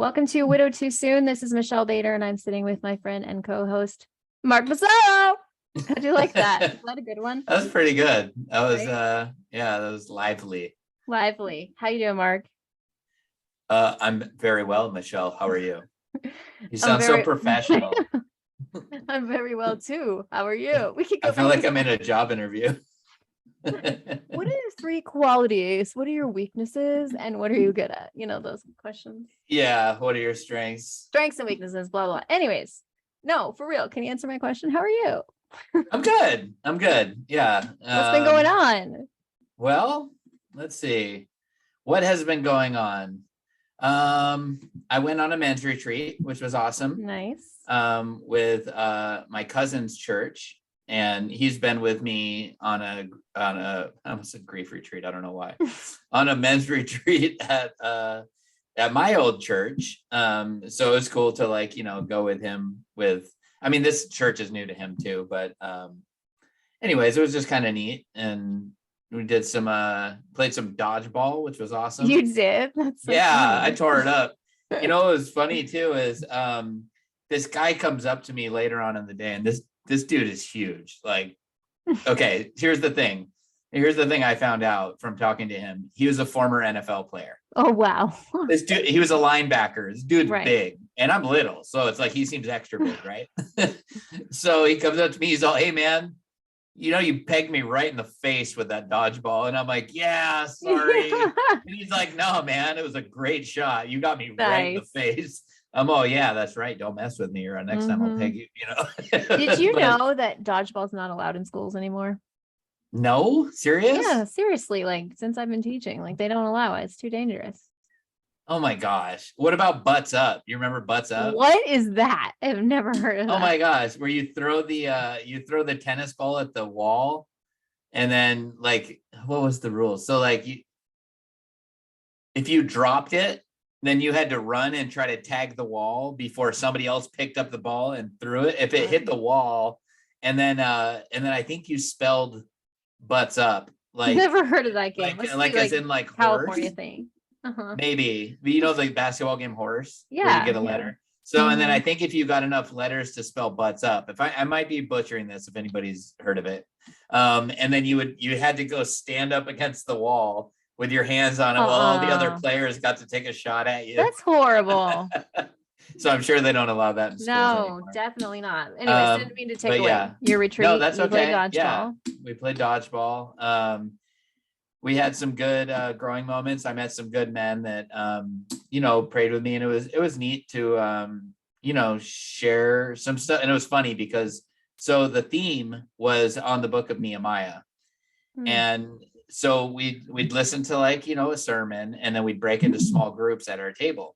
Welcome to Widow Too Soon. This is Michelle Bader, and I'm sitting with my friend and co-host Mark Massaro. How'd you like that? Is that a good one? That was pretty good. That was Right? that was lively. Lively. How you doing, Mark? I'm very well, Michelle. How are you? You I'm sound so very professional. I'm very well too. How are you? We could I go feel back like to I'm in a job interview. what are your three qualities? What are your weaknesses? And what are you good at? You know, those questions. Yeah, what are your strengths? Strengths and weaknesses, blah, blah. Anyways, no, for real. Can you answer my question? How are you? I'm good. I'm good. Yeah. What's been going on? Well, let's see. What has been going on? I went on a men's retreat, which was awesome. Nice. With my cousin's church, and he's been with me on a I almost said grief retreat. I don't know why. On a men's retreat at my old church. So it's cool to go with him I mean, this church is new to him too, but anyways, it was just kind of neat. And we did played some dodgeball, which was awesome. You did? That's so Yeah, funny. I tore it up. You know, what was funny too is this guy comes up to me later on in the day, and this dude is huge. Like, okay, here's the thing. Here's the thing I found out from talking to him. He was a former NFL player. Oh, wow. This dude, he was a linebacker. This dude's Right. big, and I'm little, so it's like he seems extra big, right? So he comes up to me. He's all, "Hey, man, you know, you pegged me right in the face with that dodgeball." And I'm like, "Yeah, sorry." And he's like, "No, man, it was a great shot. You got me right in the face." I'm, "Oh yeah, that's right. Don't mess with me, or next time I'll peg you." You know. Did you know that dodgeball's not allowed in schools anymore? No, serious? Yeah, seriously. Like, since I've been teaching, like, they don't allow it. It's too dangerous. Oh my gosh. What about butts up? You remember butts up? What is that? I've never heard of that. Oh my gosh, where you throw the tennis ball at the wall, and then like, what was the rule? So like, if you dropped it, then you had to run and try to tag the wall before somebody else picked up the ball and threw it. If it hit the wall, and then I think you spelled butts up. Like, never heard of that game. Like as in like California horse. thing. Uh-huh. Maybe, but you know the basketball game horse, where Yeah, you get a yeah. letter. So, and then I think if you got enough letters to spell butts up, if I might be butchering this if anybody's heard of it. And then you had to go stand up against the wall with your hands on it while all the other players got to take a shot at you. That's horrible. So I'm sure they don't allow that in schools anymore. Definitely not. Anyway, didn't mean to take away yeah. your retreat. No, that's you okay. Played dodgeball. Yeah, we played dodgeball. We had some good growing moments. I met some good men that prayed with me, and it was neat to share some stuff. And it was funny because so the theme was on the book of Nehemiah. And so we'd listen to a sermon, and then we'd break into small groups at our table.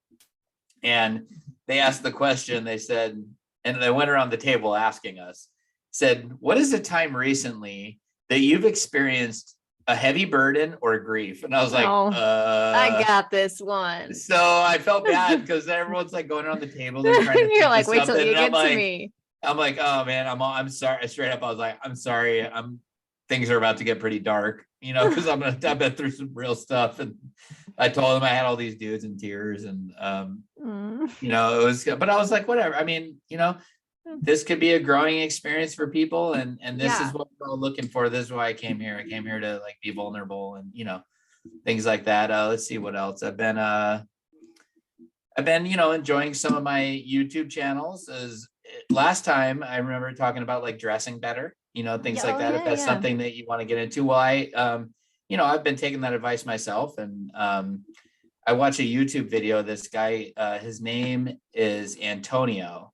And they asked the question, they said, and they went around the table asking us, said, "What is a time recently that you've experienced a heavy burden or grief?" And I was like, I got this one. So I felt bad because everyone's like going around the table. They're trying to You're like, wait till you get to me. I'm like, "Oh man, I'm sorry." Straight up, I was like, "I'm sorry. Things are about to get pretty dark, because I've been through some real stuff." And I told them I had all these dudes in tears, and it was, but I was like, whatever. I mean, this could be a growing experience for people, and this is what we're all looking for. This is why I came here. I came here to be vulnerable and things like that. Let's see what else. I've been enjoying some of my YouTube channels. As last time I remember talking about dressing better, things like that. If that's something that you want to get into, well, I've been taking that advice myself, and I watch a YouTube video. This guy, his name is Antonio,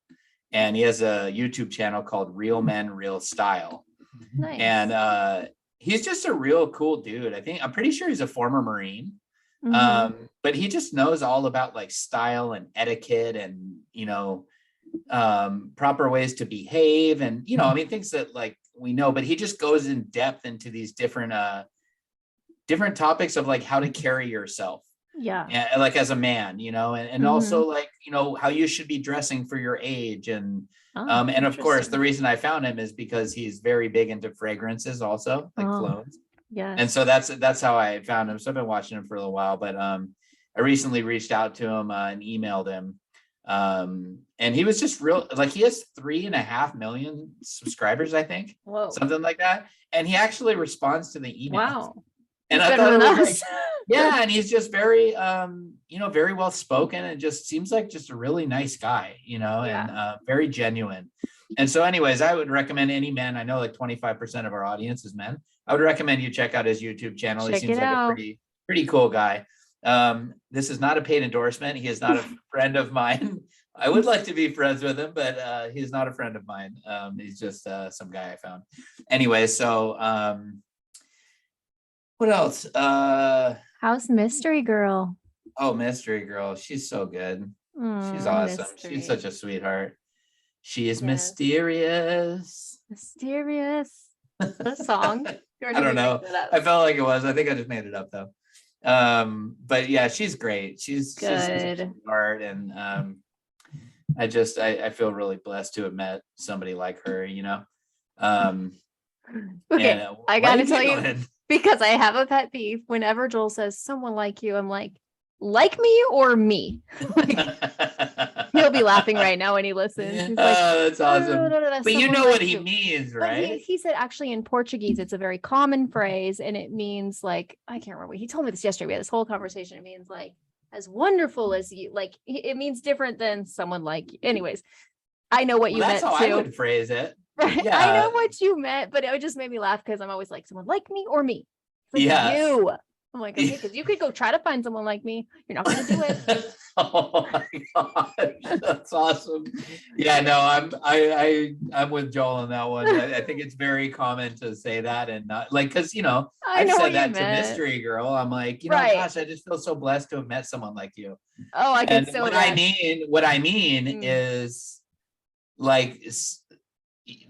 and he has a YouTube channel called Real Men, Real Style. Nice. And he's just a real cool dude. I'm pretty sure he's a former Marine. But he just knows all about style and etiquette and, proper ways to behave. And, things that we know, but he just goes in depth into these different topics of how to carry yourself. Yeah. As a man, and also how you should be dressing for your age. And of course, the reason I found him is because he's very big into fragrances also, colognes. Yeah. And so that's how I found him. So I've been watching him for a little while, but I recently reached out to him and emailed him. And he was just real, like he has 3.5 million subscribers, I think. Whoa. Something like that. And he actually responds to the email. Wow. And He's I better thought it than was us. like, yeah, and he's just very very well spoken, and just seems like just a really nice guy, Yeah. and very genuine. And so anyways, I would recommend any men. I know like 25% of our audience is men. I would recommend you check out his YouTube channel. He Check seems it like out. a pretty cool guy. This is not a paid endorsement. He is not a friend of mine. I would like to be friends with him, but he's not a friend of mine. He's just some guy I found. Anyway, so what else? How's Mystery Girl? Oh, Mystery Girl. She's so good. She's awesome. She's such a sweetheart. She is mysterious. Mysterious. The song. I don't know. I felt like it was. I think I just made it up though. But yeah, she's great. She's good. Art, and I feel really blessed to have met somebody like her. Okay, and, I gotta tell you, because I have a pet peeve. Whenever Joel says someone like you, I'm like me or me? He'll be laughing right now when he listens. He's like, oh, that's awesome. But you know what he means, right? But he said actually in Portuguese, it's a very common phrase, and it means like, I can't remember. He told me this yesterday. We had this whole conversation. It means like as wonderful as you. Like it means different than someone like you. Anyways, I know what you meant too. That's how I would phrase it. Right. Yeah. I know what you meant, but it just made me laugh because I'm always like, someone like me or me? Like yeah. You. I'm like, okay, because you could go try to find someone like me. You're not going to do it. Oh my gosh, that's awesome. Yeah, no, I'm with Joel on that one. I think it's very common to say that, and not like, because I've said that to Mystery Girl. I'm like, gosh, I just feel so blessed to have met someone like you. Oh, I can. What I mean is like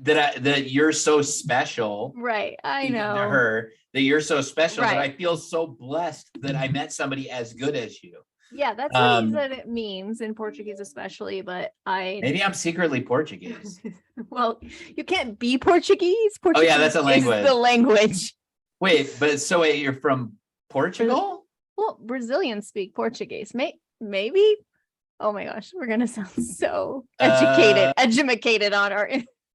that you're so special, right? I know to her, that you're so special, right. that I feel so blessed that I met somebody as good as you. Yeah, that's what he said it means in Portuguese, especially. But maybe I'm secretly Portuguese. Well, you can't be Portuguese. Oh yeah, that's a language. Is the language. Wait, you're from Portugal? Well, Brazilians speak Portuguese. Maybe. Oh my gosh, we're gonna sound so educated on our.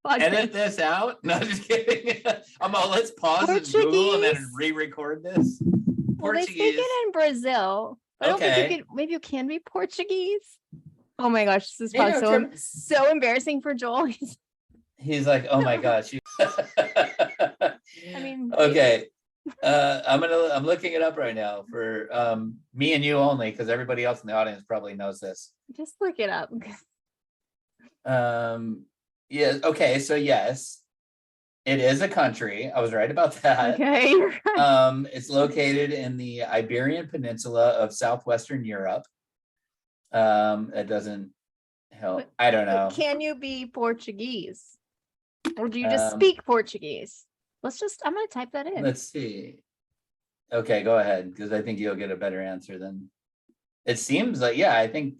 Edit this out. No, just kidding. Let's pause and Google and then re-record this. Well, they speak it in Brazil. I don't think maybe you can be Portuguese. Oh my goch, this is probably so embarrassing for Joel. He's like, oh my gosh. I mean, okay. I'm looking it up right now for me and you only, because everybody else in the audience probably knows this. Just look it up. Yeah. Okay. So yes, it is a country. I was right about that. Okay. You're right. It's located in the Iberian Peninsula of southwestern Europe. That doesn't help. I don't know. Can you be Portuguese, or do you just speak Portuguese? I'm going to type that in. Let's see. Okay, go ahead, because I think you'll get a better answer than it seems like. Yeah, I think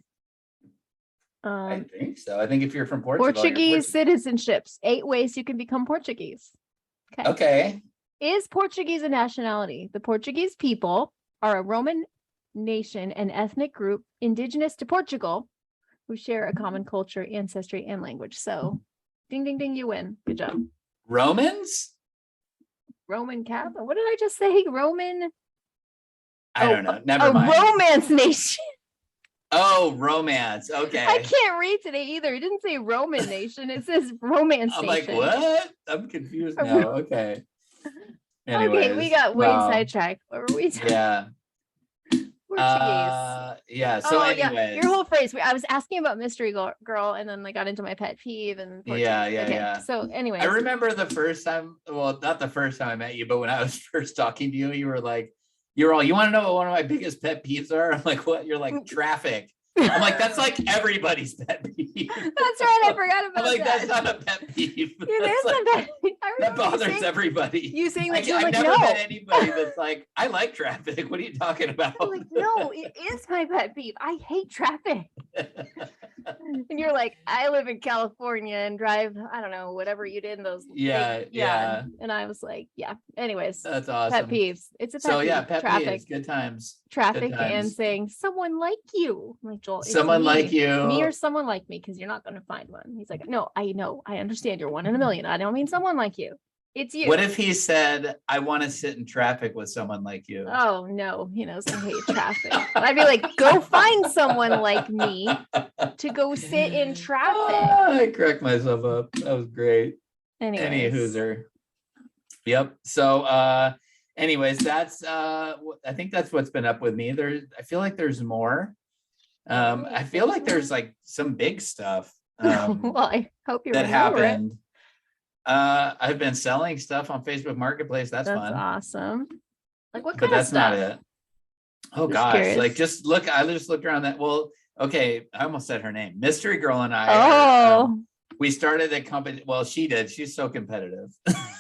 so. I think if you're from Portugal, Portuguese citizenships, 8 ways you can become Portuguese. Okay. Is Portuguese a nationality? The Portuguese people are a Roman nation and ethnic group indigenous to Portugal who share a common culture, ancestry, and language. So, ding, ding, ding, you win. Good job. Romans? Roman Catholic. What did I just say? Roman? I don't know. Never mind. A romance nation. Oh, romance. Okay. I can't read today either. It didn't say Roman nation. It says romance I'm nation. like, what? I'm confused now. Okay. Anyways, okay, we got way sidetracked. What were we talking? Yeah. Yeah. So anyways. Your whole phrase. I was asking about Mystery Girl, and then I got into my pet peeve and yeah. So anyways. I remember the first time, well, not the first time I met you, but when I was first talking to you, you were like, you want to know what one of my biggest pet peeves are? I'm like, what? You're like, traffic. I'm like, that's like everybody's pet peeve. That's right. I forgot about that. I'm like, that's not a pet peeve. It is a pet peeve. That bothers everybody. You saying that? I've never met anybody that's like, I like traffic. What are you talking about? I'm like, no, it is my pet peeve. I hate traffic. And you're like, I live in California and drive, I don't know, whatever you did in those. Yeah, yeah. And I was like, yeah. Anyways, That's pet awesome. peeves. It's a pet So yeah, peeve. pet Traffic, peeves, good times. Good traffic, and times. saying someone like you. I'm like, Joel, it's Someone like me you. or someone like me, because you're not going to find one. He's like, no, I know, I understand. You're 1 in a million. I don't mean someone like you. It's you. What if he said, I want to sit in traffic with someone like you? Oh no, he knows I hate traffic. I'd be like, go find someone like me to go sit in traffic. I cracked myself up. That was great. Any Anyways, hooser. Yep. So anyways, that's I think that's what's been up with me. I feel like there's more. I feel like there's like some big stuff well, I hope you that remember happened. it. I've been selling stuff on Facebook Marketplace. That's fun. Awesome. Like what But kind of that's not stuff? it. Oh Just gosh, curious. like just look, I just looked around that. Well, okay, I almost said her name. Mystery Girl and I we started a company. Well, she did. She's so competitive.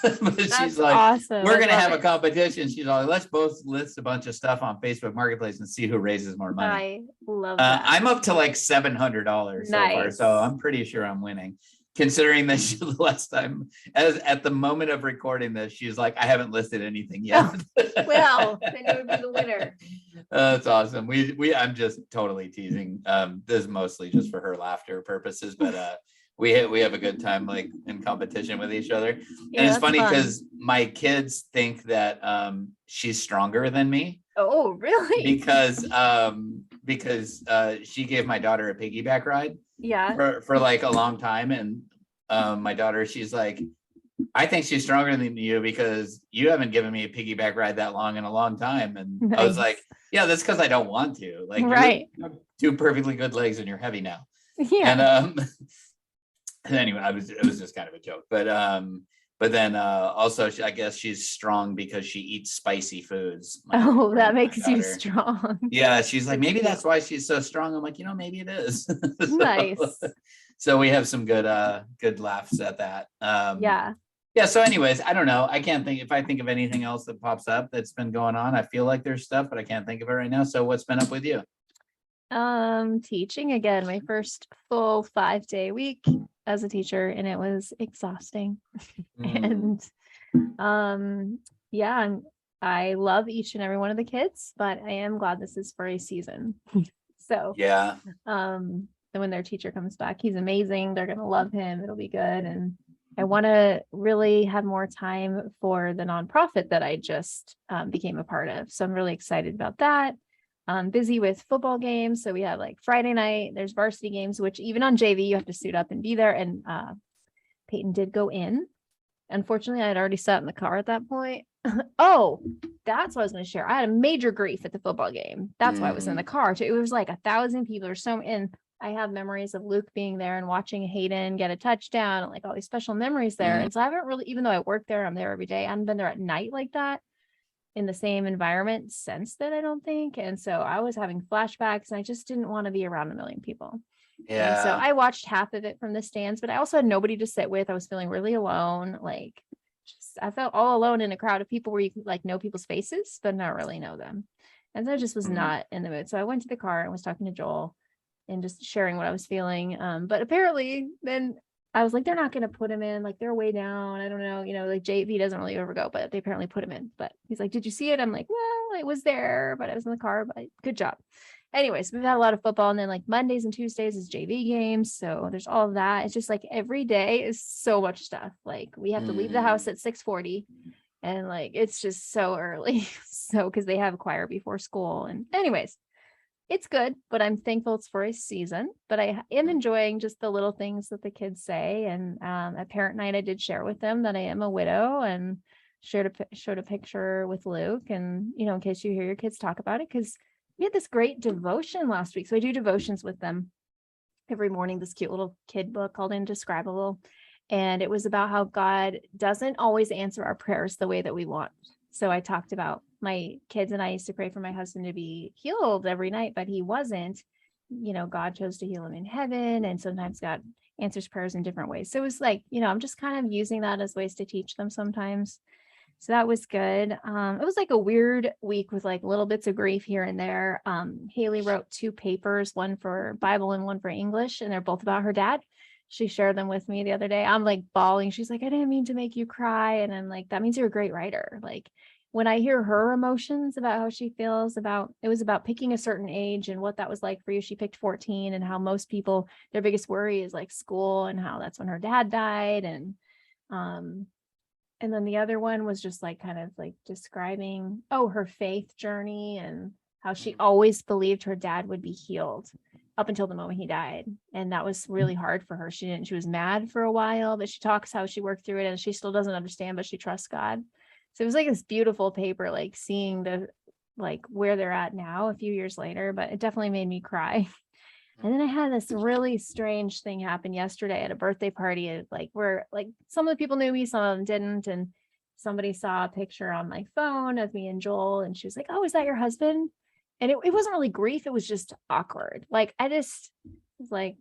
But she's like, awesome. we're gonna have a competition. She's like, let's both list a bunch of stuff on Facebook Marketplace and see who raises more money. I love that. I'm up to like $700 so far, so I'm pretty sure I'm winning. Considering that she, the last time, as at the moment of recording this, she's like, I haven't listed anything yet. Well, then you would be the winner. That's awesome. I'm just totally teasing. This is mostly just for her laughter purposes, but we have a good time like in competition with each other. Yeah, and it's funny because my kids think that she's stronger than me. Oh, really? Because she gave my daughter a piggyback ride. Yeah. For like a long time. And my daughter, she's like, I think she's stronger than you because you haven't given me a piggyback ride that long in a long time. And Nice. I was like, yeah, that's because I don't want to. Like, right. You have 2 perfectly good legs and you're heavy now. Yeah. And anyway, it was just kind of a joke. But then also, I guess she's strong because she eats spicy foods. That makes you strong. Yeah, she's like, maybe that's why she's so strong. I'm like, maybe it is. Nice. So we have some good laughs at that. Yeah. Yeah. So anyways, I don't know. I can't think if I think of anything else that pops up that's been going on. I feel like there's stuff, but I can't think of it right now. So what's been up with you? Teaching again, my first full 5-day week as a teacher, and it was exhausting. And yeah, I love each and every one of the kids, but I am glad this is for a season. So yeah. And when their teacher comes back, he's amazing. They're gonna love him. It'll be good. And I want to really have more time for the nonprofit that I just became a part of. So I'm really excited about that. I'm busy with football games. So we have like Friday night, there's varsity games, which even on JV, you have to suit up and be there. And Peyton did go in. Unfortunately, I had already sat in the car at that point. Oh, that's what I was going to share. I had a major grief at the football game. That's why I was in the car too. It was like 1,000 people or so. And I have memories of Luke being there and watching Hayden get a touchdown and like all these special memories there. And so I haven't really, even though I work there, I'm there every day. I haven't been there at night like that in the same environment since then, I don't think. And so I was having flashbacks and I just didn't want to be around 1 million people. Yeah. And so I watched half of it from the stands, but I also had nobody to sit with. I was feeling really alone. Like I felt all alone in a crowd of people where you could like know people's faces, but not really know them. And so I just was not in the mood. So I went to the car and was talking to Joel and just sharing what I was feeling. But apparently then I was like, they're not going to put him in, like they're way down. I don't know, like JV doesn't really overgo, but they apparently put him in. But he's like, did you see it? I'm like, well, it was there, but I was in the car, but good job. Anyways, we've had a lot of football, and then like Mondays and Tuesdays is JV games. So there's all of that. It's just like every day is so much stuff. Like we have to leave the house at 6:40 and like, it's just so early. So, cause they have a choir before school, and anyways, it's good, but I'm thankful it's for a season. But I am enjoying just the little things that the kids say. And at parent night, I did share with them that I am a widow and showed a picture with Luke. And, in case you hear your kids talk about it, because we had this great devotion last week. So I do devotions with them every morning, this cute little kid book called Indescribable. And it was about how God doesn't always answer our prayers the way that we want. So I talked about my kids and I used to pray for my husband to be healed every night, but he wasn't. God chose to heal him in heaven. And sometimes God answers prayers in different ways. So it was like, I'm just kind of using that as ways to teach them sometimes. So that was good. It was like a weird week with like little bits of grief here and there. Haley wrote 2 papers, one for Bible and one for English, and they're both about her dad. She shared them with me the other day. I'm like bawling. She's like, I didn't mean to make you cry. And I'm like, that means you're a great writer. Like when I hear her emotions about how she feels about, it was about picking a certain age and what that was like for you. She picked 14, and how most people, their biggest worry is like school, and how that's when her dad died. And then the other one was just like kind of like describing, her faith journey and how she always believed her dad would be healed up until the moment he died. And that was really hard for her. She was mad for a while, but she talks how she worked through it, and she still doesn't understand, but she trusts God. So it was like this beautiful paper, like seeing like where they're at now a few years later, but it definitely made me cry. And then I had this really strange thing happen yesterday at a birthday party, like where like some of the people knew me, some of them didn't. And somebody saw a picture on my phone of me and Joel, and she was like, "Oh, is that your husband?" And it wasn't really grief. It was just awkward. Like I just was like,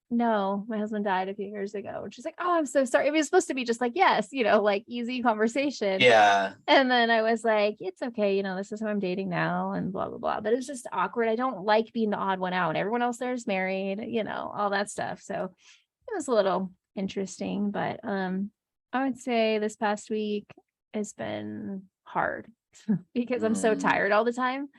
"No, my husband died a few years ago." And she's like, "Oh, I'm so sorry." It was supposed to be just like, yes, like easy conversation. Yeah. And then I was like, it's okay, this is who I'm dating now, and blah, blah, blah. But it was just awkward. I don't like being the odd one out. Everyone else there is married, all that stuff. So it was a little interesting. But I would say this past week has been hard because I'm so tired all the time.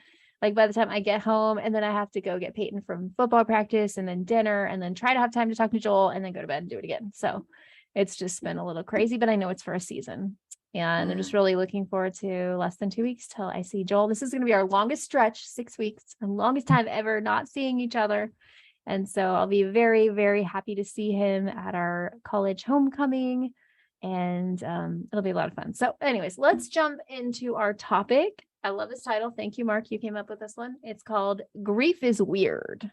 Like by the time I get home, and then I have to go get Peyton from football practice, and then dinner, and then try to have time to talk to Joel, and then go to bed and do it again. So it's just been a little crazy, but I know it's for a season. And I'm just really looking forward to less than 2 weeks till I see Joel. This is going to be our longest stretch, 6 weeks, the longest time ever not seeing each other. And so I'll be very, very happy to see him at our college homecoming. And it'll be a lot of fun. So anyways, let's jump into our topic. I love this title. Thank you, Mark. You came up with this one. It's called Grief is Weird.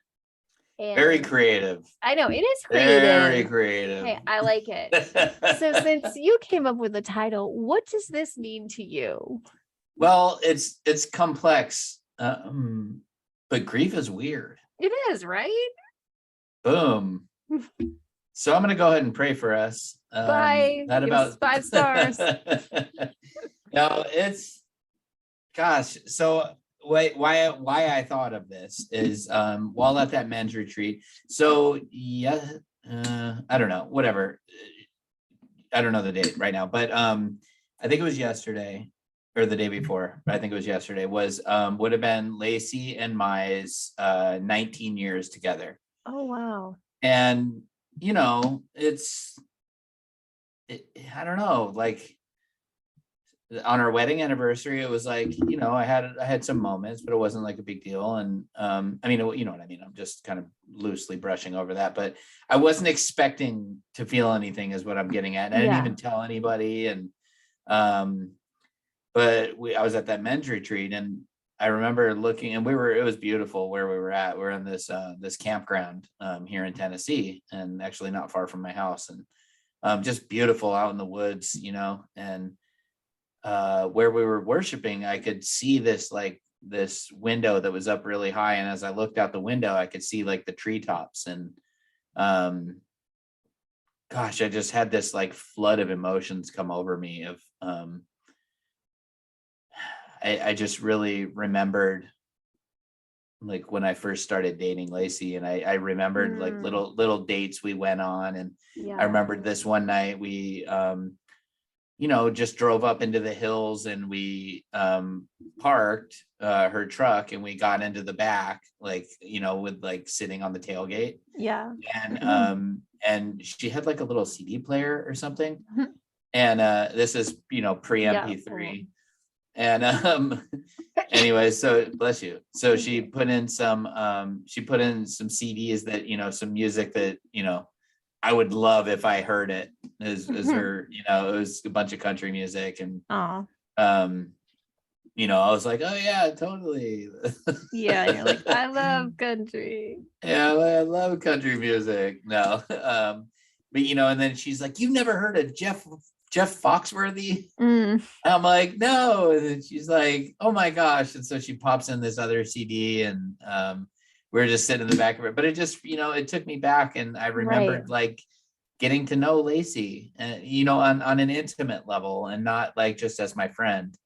And Very creative. I know it is creative. Very creative. Hey, I like it. So since you came up with the title, what does this mean to you? Well, it's complex, but grief is weird. It is, right? Boom. So I'm going to go ahead and pray for us. Bye. That Give about us 5 stars. No, gosh. So why I thought of this is while at that men's retreat. So yeah, I don't know, whatever. I don't know the date right now, but I think it was yesterday or the day before, but I think it was yesterday, would have been Lacey and Mai's 19 years together. Oh, wow. And I don't know, like on our wedding anniversary, it was like, I had some moments, but it wasn't like a big deal. And I mean, you know what I mean? I'm just kind of loosely brushing over that, but I wasn't expecting to feel anything is what I'm getting at. And I didn't even tell anybody. And but I was at that men's retreat, and I remember looking, and it was beautiful where we were at. We're in this campground here in Tennessee, and actually not far from my house, and just beautiful out in the woods, and where we were worshiping, I could see this window that was up really high. And as I looked out the window, I could see like the treetops, and gosh, I just had this like flood of emotions come over me of, I just really remembered like when I first started dating Lacey, and I remembered like little dates we went on. And I remembered this one night we, just drove up into the hills, and we parked her truck, and we got into the back, like, with like sitting on the tailgate. Yeah. And she had like a little CD player or something. And this is, pre MP3. And anyway, so bless you. So she put in some CDs that, some music that, I would love if I heard it as her, it was a bunch of country music. And I was like, oh yeah, totally. Yeah, you're like, I love country. Yeah, I love country music. No. But and then she's like, you've never heard of Jeff Foxworthy? I'm like, no. And then she's like, oh my gosh. And so she pops in this other CD, and we we're just sitting in the back of it. But it just, it took me back, and I remembered like getting to know Lacey, and on an intimate level, and not like just as my friend.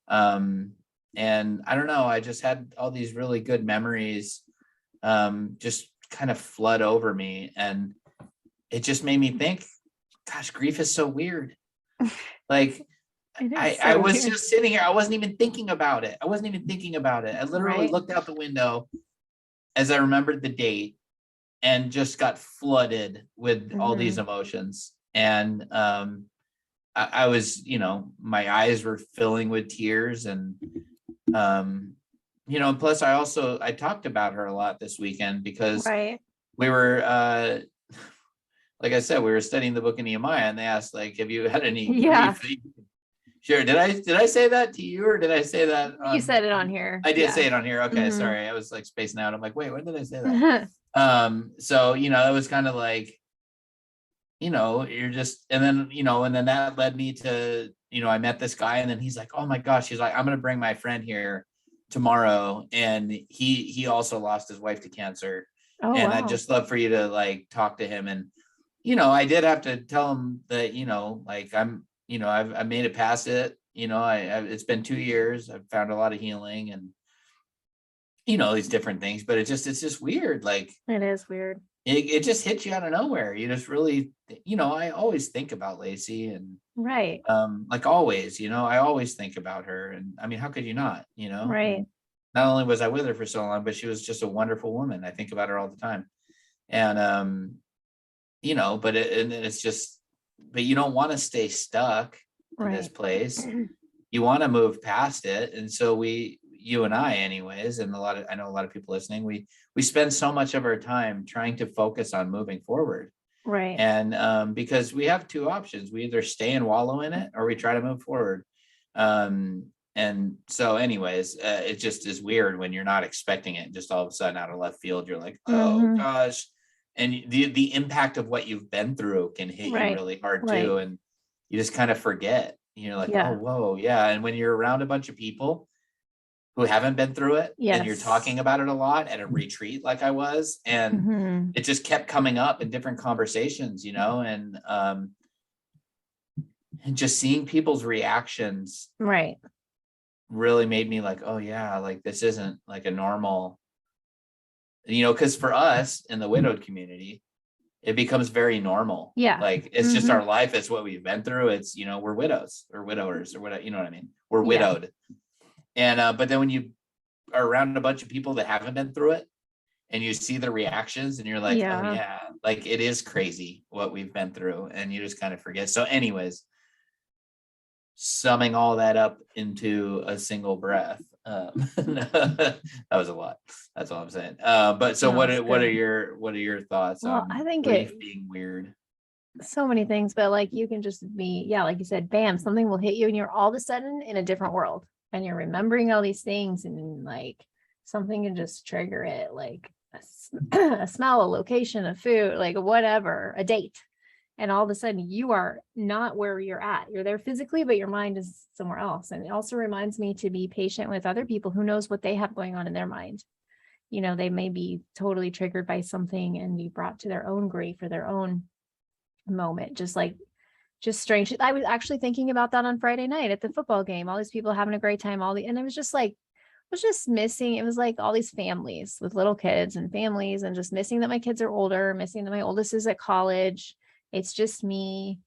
And I don't know, I just had all these really good memories just kind of flood over me, and it just made me think, gosh, grief is so weird. Like I was weird. just sitting here, I wasn't even thinking about it. I literally Right. looked out the window as I remembered the date, and just got flooded with all these Mhm. emotions. And I was, my eyes were filling with tears, and plus I talked about her a lot this weekend, because Right. we were like I said, we were studying the book of Nehemiah, and they asked, like, have you had any Yeah. grief? Sure. Did I say that to you, or did I say that You on? said it on here. I did Yeah. say it on here. Okay, Mhm. sorry. I was like spacing out. I'm like, wait, when did I say that? So it was kind of like, you're just, and then that led me to, I met this guy, and then he's like, oh my gosh, he's like, I'm gonna bring my friend here tomorrow, and he also lost his wife to cancer, Oh, and I'd wow. just love for you to like talk to him. And I did have to tell him that, like, I've made it past it. It's been 2 years. I've found a lot of healing, and these different things, but it's just weird. Like, It is weird. it just hits you out of nowhere. You just really, I always think about Lacey, and Right. like always, I always think about her. And I mean, how could you not, Right. And not only was I with her for so long, but she was just a wonderful woman. I think about her all the time. And but it's just, but you don't want to stay stuck in this Right. place. You want to move past it. And so you and I anyways, and I know a lot of people listening, we spend so much of our time trying to focus on moving forward. Right. And because we have two options, we either stay and wallow in it, or we try to move forward. And so anyways, it just is weird when you're not expecting it, just all of a sudden out of left field, you're like, oh Mhm. gosh. And the impact of what you've been through can hit you Right. really hard Right. too. And you just kind of forget. You're like, oh Yeah. whoa, yeah. And when you're around a bunch of people who haven't been through it, and you're Yes. talking about it a lot at a retreat like I was, and Mhm. it just kept coming up in different conversations, and just seeing people's reactions Right. really made me like, oh yeah, like this isn't like a normal, because for us in the widowed community, it becomes very normal. Yeah. Like, it's just Mhm. our life. It's what we've been through. It's, we're widows or widowers or whatever, you know what I mean? We're Yeah. widowed. And, but then when you are around a bunch of people that haven't been through it, and you see the reactions, and you're like, oh Yeah. yeah, like it is crazy what we've been through, and you just kind of forget. So anyways, summing all that up into a single breath, that was a lot. That's all I'm saying. But so No, it's what are good. your thoughts Well, on I think grief being weird? so many things, but like you can just be, yeah, like you said, bam, something will hit you and you're all of a sudden in a different world and you're remembering all these things, and like something can just trigger it, like a smell, a location, a food, like whatever, a date. And all of a sudden you are not where you're at. You're there physically, but your mind is somewhere else. And it also reminds me to be patient with other people who knows what they have going on in their mind. They may be totally triggered by something and be brought to their own grief or their own moment, just strange. I was actually thinking about that on Friday night at the football game. All these people having a great time, and it was just like, was just missing. It was like all these families with little kids and families, and just missing that my kids are older, missing that my oldest is at college. It's just me,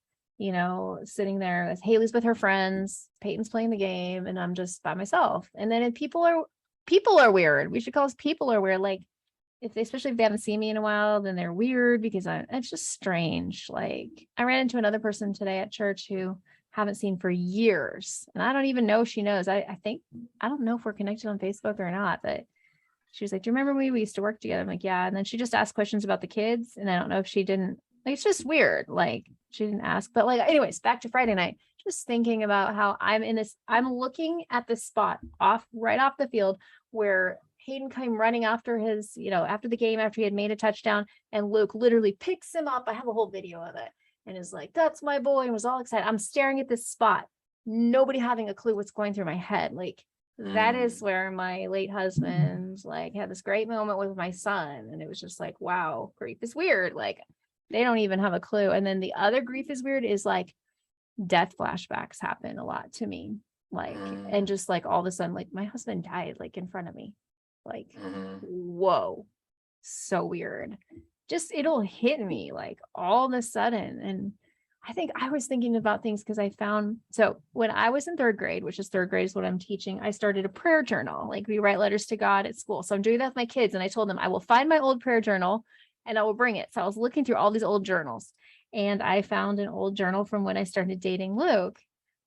sitting there as Haley's with her friends, Peyton's playing the game, and I'm just by myself. And then people are weird. We should call us people are weird. Like, especially if they haven't seen me in a while, then they're weird because it's just strange. Like, I ran into another person today at church who haven't seen for years, and I don't even know if she knows. I think, I don't know if we're connected on Facebook or not, but she was like, do you remember we used to work together? I'm like, yeah. And then she just asked questions about the kids, and I don't know if she didn't, like, it's just weird. Like, she didn't ask, but like, anyways, back to Friday night, just thinking about how I'm looking at the spot right off the field where Hayden came running after after the game, after he had made a touchdown, and Luke literally picks him up. I have a whole video of it, and is like, that's my boy, and was all excited. I'm staring at this spot, nobody having a clue what's going through my head. Like, that is Mm. where my late husband like had this great moment with my son, and it was just like, wow, grief is weird. Like, they don't even have a clue. And then the other grief is weird is like death flashbacks happen a lot to me. Like, and just like all of a sudden, like my husband died like in front of me. Like, whoa, so weird. Just it'll hit me like all of a sudden. And I think I was thinking about things because I found, so when I was in third grade, which is third grade is what I'm teaching, I started a prayer journal. Like we write letters to God at school. So I'm doing that with my kids. And I told them I will find my old prayer journal and I will bring it. So I was looking through all these old journals and I found an old journal from when I started dating Luke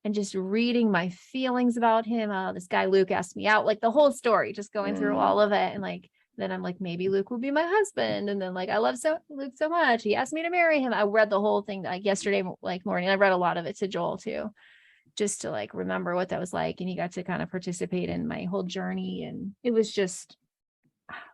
and just reading my feelings about him. Oh, this guy, Luke, asked me out, like the whole story, just going through all of it. And like, then I'm like, maybe Luke will be my husband. And then like, I love Luke so much. He asked me to marry him. I read the whole thing like yesterday, like morning. I read a lot of it to Joel too, just to like remember what that was like. And he got to kind of participate in my whole journey. And it was just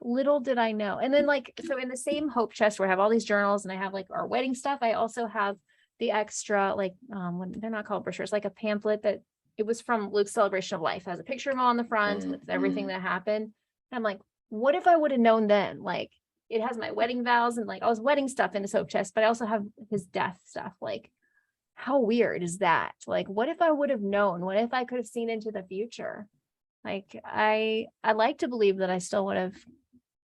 little did I know. And then like, so in the same hope chest where I have all these journals and I have like our wedding stuff, I also have the extra, like, when they're not called brochures, like a pamphlet that it was from Luke's Celebration of Life. It has a picture of him on the front with everything that happened. And I'm like, what if I would have known then? Like, it has my wedding vows and like all his wedding stuff in the soap chest, but I also have his death stuff. Like, how weird is that? Like, what if I would have known? What if I could have seen into the future? Like, I like to believe that I still would have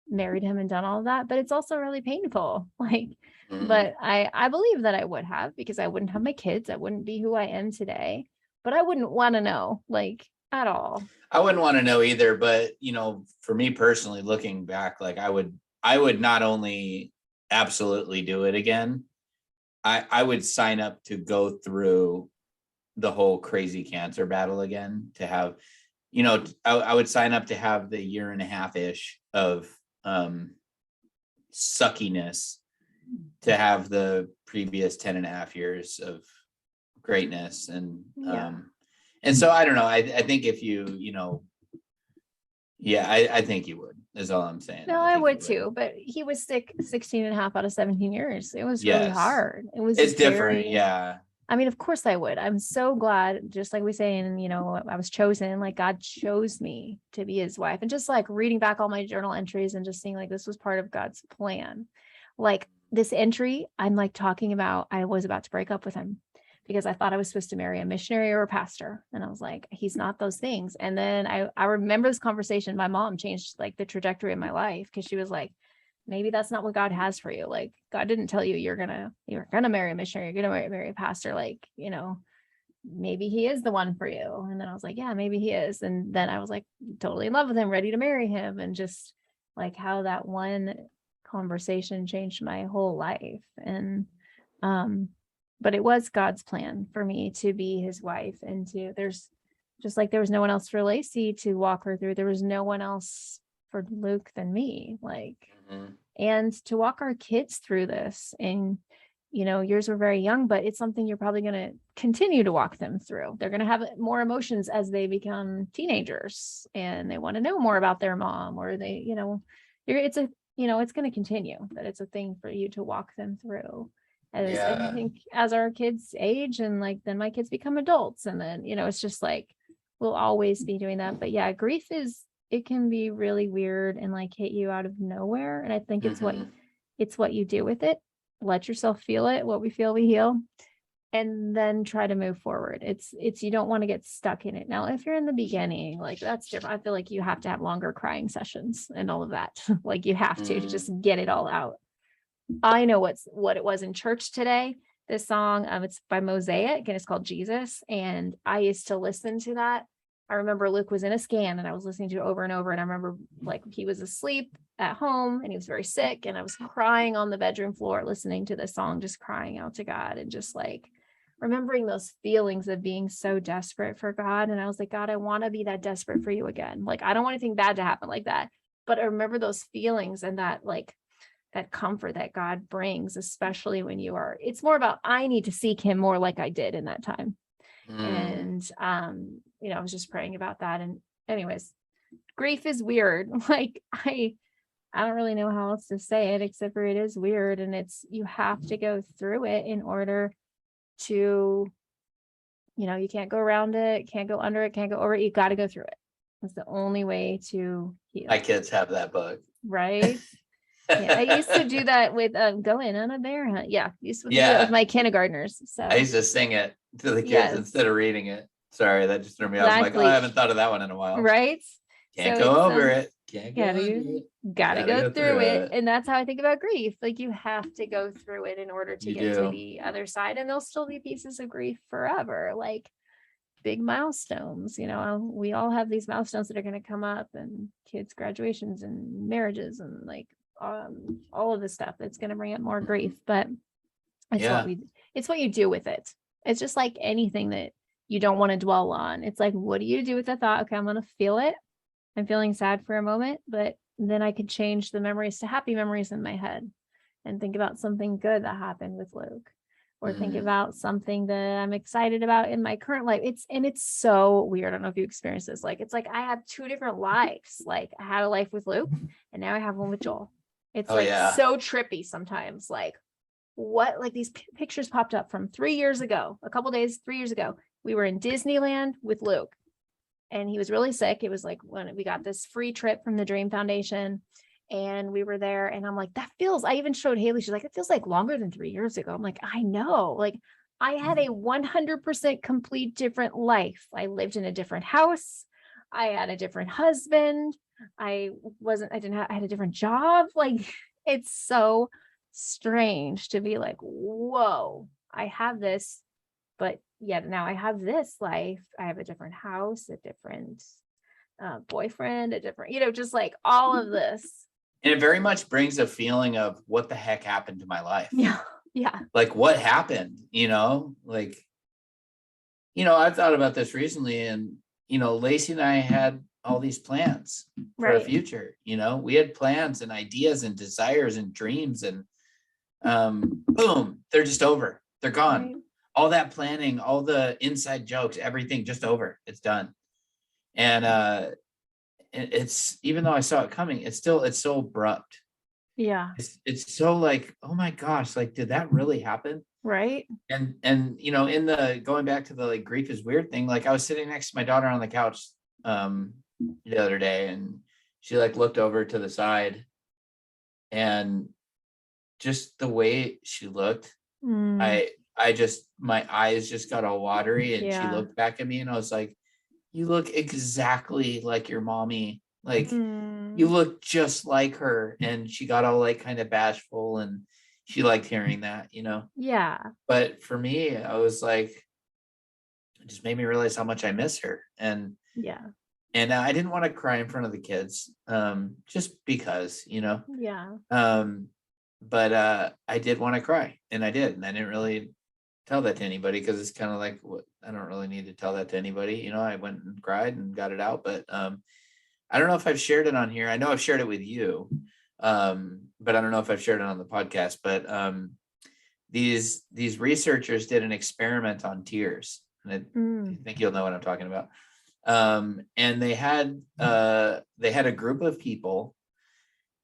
married him and done all of that, but it's also really painful. Like, but I believe that I would have, because I wouldn't have my kids. I wouldn't be who I am today, but I wouldn't want to know, like, at all. I wouldn't want to know either, but you know, for me personally, looking back, like I would not only absolutely do it again, I would sign up to go through the whole crazy cancer battle again, to have, you know, I would sign up to have the 1.5 years-ish of suckiness, to have the previous 10.5 years of greatness. And so I don't know. I think if you know, yeah, I think you would, is all I'm saying. No, I would too, but he was sick 16 and a half out of 17 years. It was really hard. It's different. Yeah. I mean, of course I would. I'm so glad, just like we say, and you know, I was chosen, like God chose me to be his wife. And just like reading back all my journal entries and just seeing like this was part of God's plan. Like this entry, I'm like talking about, I was about to break up with him because I thought I was supposed to marry a missionary or a pastor. And I was like, he's not those things. And then I remember this conversation. My mom changed like the trajectory of my life, because she was like, maybe that's not what God has for you. Like, God didn't tell you you're gonna marry a missionary, you're gonna marry a pastor. Like, you know, maybe he is the one for you. And then I was like, yeah, maybe he is. And then I was like totally in love with him, ready to marry him. And just like how that one conversation changed my whole life. And but it was God's plan for me to be his wife, and there's just like there was no one else for Lacey to walk her through. There was no one else for Luke than me, like, and to walk our kids through this. And you know, yours were very young, but it's something you're probably going to continue to walk them through. They're going to have more emotions as they become teenagers and they want to know more about their mom, or they, you know, it's going to continue, that it's a thing for you to walk them through. And I think as our kids age, and like then my kids become adults, and then, you know, it's just like we'll always be doing that. But yeah, grief it can be really weird and like hit you out of nowhere. And I think it's what you do with it. Let yourself feel it. What we feel, we heal, and then try to move forward. It's you don't want to get stuck in it. Now, if you're in the beginning, like that's different. I feel like you have to have longer crying sessions and all of that. Like you have to just get it all out. I know what it was in church today. This song, it's by Mosaic and it's called Jesus. And I used to listen to that. I remember Luke was in a scan and I was listening to it over and over. And I remember like he was asleep at home and he was very sick. And I was crying on the bedroom floor, listening to this song, just crying out to God and just like remembering those feelings of being so desperate for God. And I was like, God, I want to be that desperate for you again. Like, I don't want anything bad to happen like that. But I remember those feelings and that like that comfort that God brings, especially when it's more about, I need to seek him more like I did in that time. And, you know, I was just praying about that. And anyways, grief is weird. Like I don't really know how else to say it, except for it is weird. And you have to go through it in order to, you know, you can't go around it, can't go under it, can't go over it. You got to go through it. It's the only way to heal. My kids have that book. Right. Yeah, I used to do that with going on a bear hunt. Yeah, used to do that with Yeah, my kindergartners. I So used to sing it to the kids yes, instead of reading it. Sorry, that just threw me off. I'm like, oh, I exactly. haven't thought of that one in a while. Right. Can't So go it's over it. Can't go under gotta it. gotta Gotta go go through through it. it. And that's how I think about grief. Like you have to go through it in order to You get to do. the other side. And there'll still be pieces of grief forever. Like big milestones, we all have these milestones that are going to come up, and kids graduations and marriages and like all of this stuff that's going to bring up more grief. But Yeah. it's what you do with it. It's just like anything that you don't want to dwell on. It's like, what do you do with the thought? Okay, I'm going to feel it. I'm feeling sad for a moment, but then I could change the memories to happy memories in my head and think about something good that happened with Luke, or think Mhm. about something that I'm excited about in my current life. It's so weird. I don't know if you experience this. Like, it's like I have two different lives. Like I had a life with Luke and now I have one with Joel. It's Oh like yeah. so trippy sometimes. Like what, like these pictures popped up from 3 years ago, a couple days, 3 years ago. We were in Disneyland with Luke and he was really sick. It was like when we got this free trip from the Dream Foundation and we were there and I'm like, I even showed Haley. She's like, it feels like longer than 3 years ago. I'm like, I know, like I had a 100% complete different life. I lived in a different house. I had a different husband. I had a different job. Like it's so strange to be like, whoa, I have this, but yet now I have this life. I have a different house, a different boyfriend, a different, just like all of this. And it very much brings a feeling of what the heck happened to my life. Yeah. Yeah. Like what happened, like, I've thought about this recently and, Lacey and I had all these plans for our Right. future. We had plans and ideas and desires and dreams and boom, they're just over. They're gone. Right. All that planning, all the inside jokes, everything just over. It's done. And it's, even though I saw it coming, it's so abrupt. Yeah. It's so like, oh my gosh, like, did that really happen? Right. And in the going back to the like grief is weird thing, like I was sitting next to my daughter on the couch the other day and she like looked over to the side and just the way she looked, I just, my eyes just got all watery and she Yeah. looked back at me and I was like, you look exactly like your mommy. Like you look just like her. And she got all like kind of bashful and she liked hearing that, Yeah. But for me, I was like, it just made me realize how much I miss her. Yeah. And I didn't want to cry in front of the kids, just because, Yeah. but I did want to cry and I did. And I didn't really tell that to anybody because it's kind of like, what, I don't really need to tell that to anybody. I went and cried and got it out, but I don't know if I've shared it on here. I know I've shared it with you, but I don't know if I've shared it on the podcast. But these researchers did an experiment on tears, and I think you'll know what I'm talking about. And they had a group of people,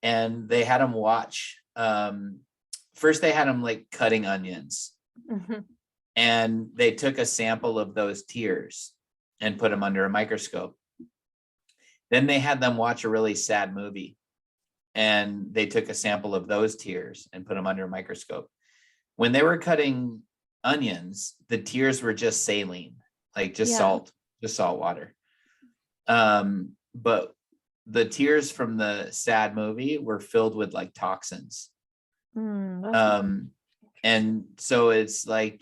and they had them watch. First, they had them like cutting onions. And they took a sample of those tears and put them under a microscope. Then they had them watch a really sad movie and they took a sample of those tears and put them under a microscope. When they were cutting onions, the tears were just saline, like just salt water. But the tears from the sad movie were filled with like toxins. And so it's like,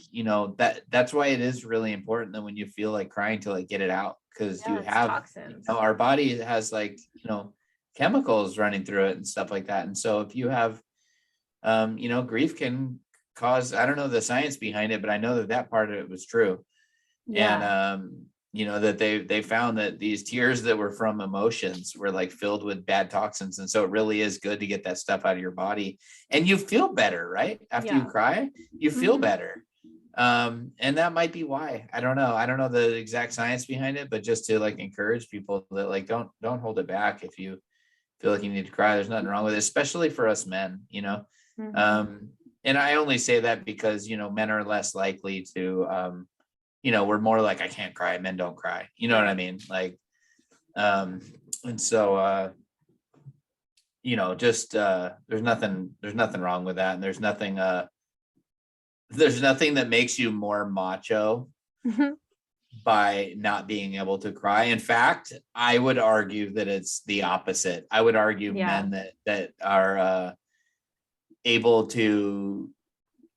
that's why it is really important that when you feel like crying to like get it out, because you have toxins. Our body has like, chemicals running through it and stuff like that. And so if you have, grief can cause, I don't know the science behind it, but I know that part of it was true. Yeah. And, that they found that these tears that were from emotions were like filled with bad toxins. And so it really is good to get that stuff out of your body and you feel better, right? After you cry, you feel better. And that might be why. I don't know the exact science behind it, but just to like encourage people that like, don't hold it back. If you feel like you need to cry, there's nothing wrong with it, especially for us men, and I only say that because, men are less likely to, we're more like, I can't cry. Men don't cry. You know what I mean? Like, and so, just there's nothing wrong with that. And there's nothing that makes you more macho by not being able to cry. In fact, I would argue that it's the opposite. I would argue Yeah. men that are able to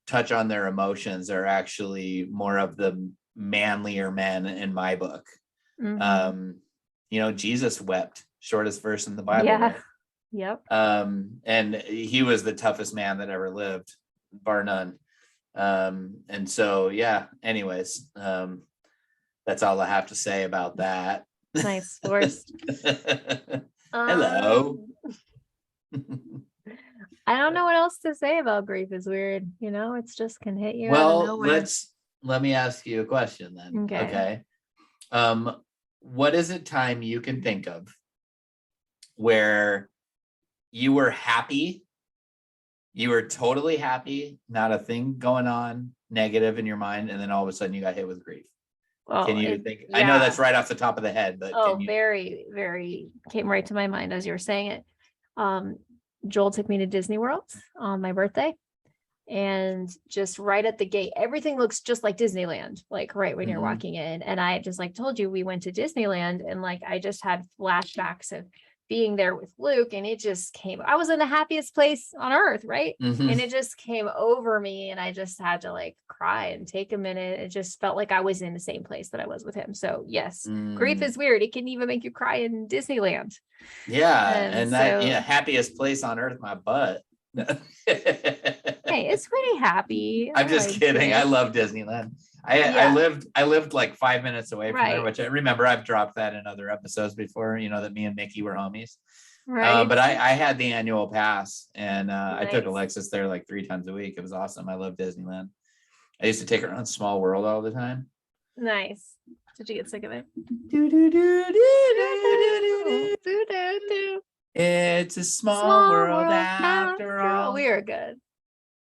touch on their emotions are actually more of the manlier men in my book. Mhm. Jesus wept, shortest verse in the Bible. Yeah. Right? Yep. And he was the toughest man that ever lived, bar none. And so, yeah, anyways, that's all I have to say about that. Nice forced. Hello. I don't know what else to say about grief. Is weird, it's just can hit you out of Well, nowhere. let me ask you a question then. Okay. What is a time you can think of where you were happy, you were totally happy, not a thing going on negative in your mind, and then all of a sudden you got hit with grief? Can you think? I know that's right off the top of the head, but can you? Very, very came right to my mind as you were saying it. Joel took me to Disney World on my birthday, and just right at the gate, everything looks just like Disneyland, like right when you're Mhm. walking in. And I just told you, we went to Disneyland, and I just had flashbacks of being there with Luke, and it just I was in the happiest place on earth, right? Mhm. And it just came over me, and I just had to cry and take a minute. It just felt like I was in the same place that I was with him. So yes, grief is weird. It can even make you cry in Disneyland. Yeah, And that so, happiest place on earth, my butt. hey, it's pretty happy. I'm just kidding. It. I love Disneyland. I lived like 5 minutes away from there, which I remember I've dropped that in other episodes before, that me and Mickey were homies. Right. But I had the annual pass, and I took Nice. Alexis there like 3 times a week. It was awesome. I love Disneyland. I used to take her on Small World all the time. Nice. Did you get sick of it? It's a small world after all. We are good.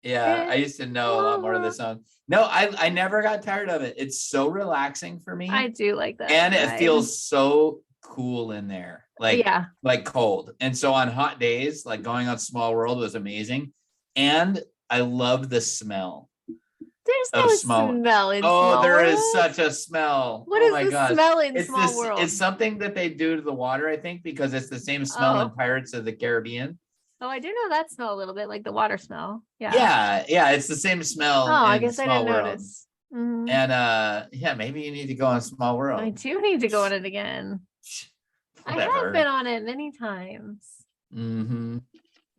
Yeah, I used to know a lot more of the song. No, I never got tired of it. It's so relaxing for me. I do like that. And it feels so cool in there. Like cold. And so on hot days, like going on Small World was amazing. And I love the smell. There's no smell in Small World. There is such a smell. What is the smell in Small World? It's something that they do to the water, I think, because it's the same smell in Pirates of the Caribbean. Oh, I do know that smell a little bit, like the water smell. Yeah. Yeah, it's the same smell. Oh, I guess I didn't notice. Mm-hmm. And maybe you need to go on Small World. I do need to go on it again. Whatever. I have been on it many times. Mm-hmm.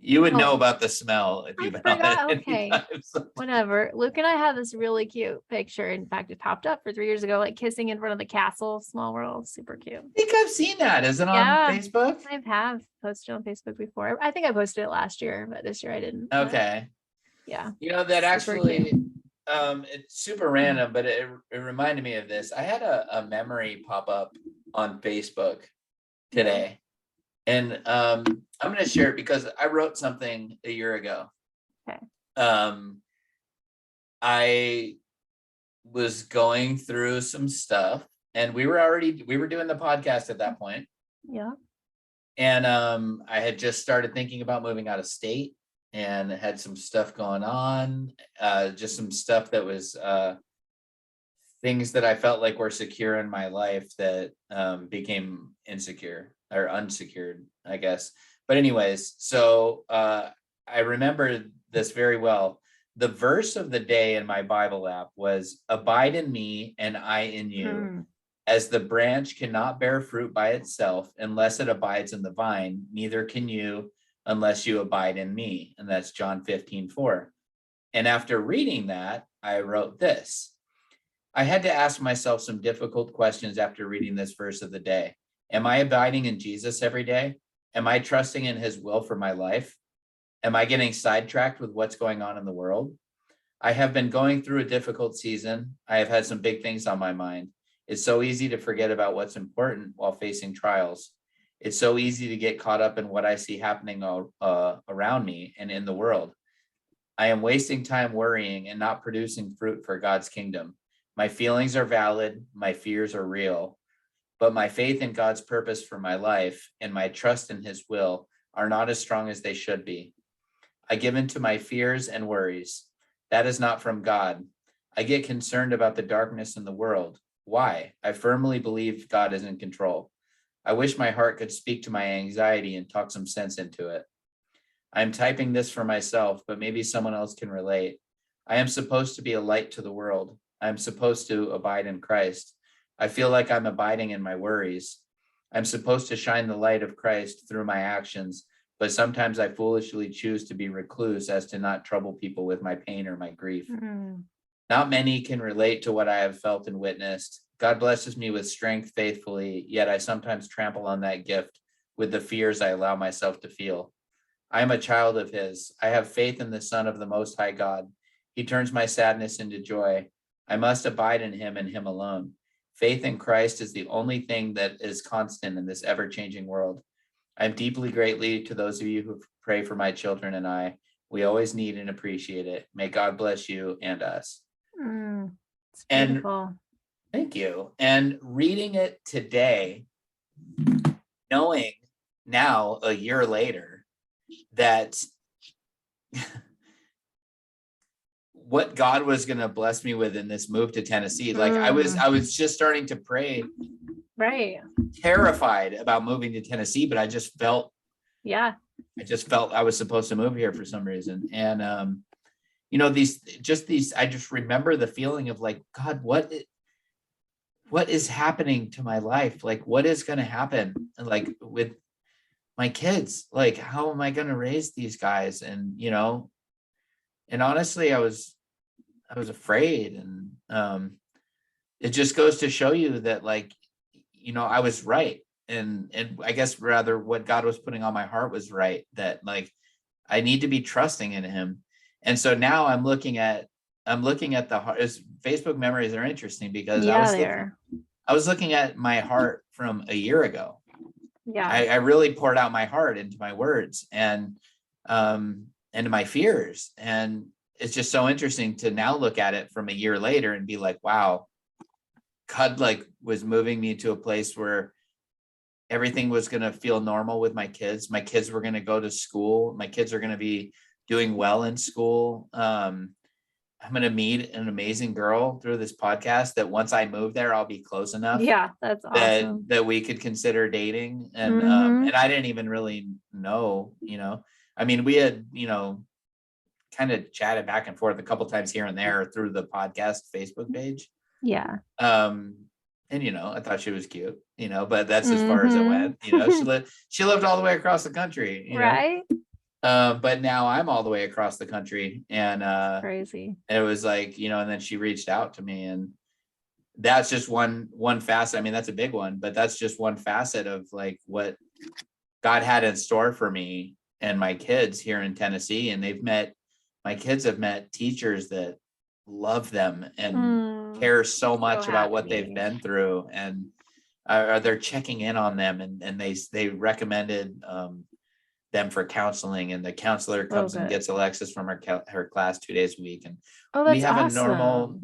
You would know about the smell if you've been on it. Okay. Whatever. Luke and I have this really cute picture. In fact, it popped up for 3 years ago, kissing in front of the castle, Small World. Super cute. I think I've seen that. Is it on Facebook? I have posted on Facebook before. I think I posted it last year, but this year I didn't. Okay. Yeah. That actually, it's super random, but it reminded me of this. I had a memory pop up on Facebook today. And I'm going to share it because I wrote something a year ago. Okay. I was going through some stuff, and we were doing the podcast at that point. Yeah. And I had just started thinking about moving out of state, and had some stuff going on, just some stuff that was things that I felt like were secure in my life that became insecure or unsecured, I guess. But anyways, so I remember this very well. The verse of the day in my Bible app was, "Abide in me and I in you. As the branch cannot bear fruit by itself unless it abides in the vine, neither can you unless you abide in me." And that's John 15:4. And after reading that, I wrote this. I had to ask myself some difficult questions after reading this verse of the day. Am I abiding in Jesus every day? Am I trusting in his will for my life? Am I getting sidetracked with what's going on in the world? I have been going through a difficult season. I have had some big things on my mind. It's so easy to forget about what's important while facing trials. It's so easy to get caught up in what I see happening around me and in the world. I am wasting time worrying and not producing fruit for God's kingdom. My feelings are valid. My fears are real. But my faith in God's purpose for my life and my trust in his will are not as strong as they should be. I give in to my fears and worries. That is not from God. I get concerned about the darkness in the world. Why? I firmly believe God is in control. I wish my heart could speak to my anxiety and talk some sense into it. I'm typing this for myself, but maybe someone else can relate. I am supposed to be a light to the world. I'm supposed to abide in Christ. I feel like I'm abiding in my worries. I'm supposed to shine the light of Christ through my actions, but sometimes I foolishly choose to be recluse as to not trouble people with my pain or my grief. Not many can relate to what I have felt and witnessed. God blesses me with strength faithfully, yet I sometimes trample on that gift with the fears I allow myself to feel. I am a child of his. I have faith in the Son of the Most High God. He turns my sadness into joy. I must abide in him and him alone. Faith in Christ is the only thing that is constant in this ever-changing world. I am deeply grateful to those of you who pray for my children and I. We always need and appreciate it. May God bless you and us. It's And beautiful. thank you. And reading it today, knowing now a year later that what God was going to bless me with in this move to Tennessee, like I was just starting to pray, Right. terrified about moving to Tennessee, but I just felt I was supposed to move here for some reason. And you know, these I just remember the feeling of like, God, what is happening to my life? Like, what is going to happen? Like with my kids, like, how am I going to raise these guys? And, you know, and honestly, I was afraid. And it just goes to show you that, like, you know, I was right. And I guess rather what God was putting on my heart was right, that like, I need to be trusting in him. And so now I'm looking at the heart. Facebook memories are interesting because I was looking at my heart from a year ago. I really poured out my heart into my words and into my fears. And it's just so interesting to now look at it from a year later and be like, wow, God like was moving me to a place where everything was going to feel normal with my kids. My kids were going to go to school. My kids are going to be doing well in school. I'm going to meet an amazing girl through this podcast that once I move there, I'll be close enough. Yeah, that's awesome. That we could consider dating. And and I didn't even really know, you know, I mean, we had, you know, kind of chatted back and forth a couple times here and there through the podcast Facebook page. Yeah. And you know, I thought she was cute, you know, but that's as far as it went. You know, she lived all the way across the country, you know. But now I'm all the way across the country, and crazy. It was like, you know, and then she reached out to me, and that's just one facet. I mean, that's a big one, but that's just one facet of like what God had in store for me and my kids here in Tennessee. And my kids have met teachers that love them and care so much about what they've been through, and they're checking in on them, and they recommended them for counseling, and the counselor comes and gets Alexis from her class 2 days a week. And we have a normal,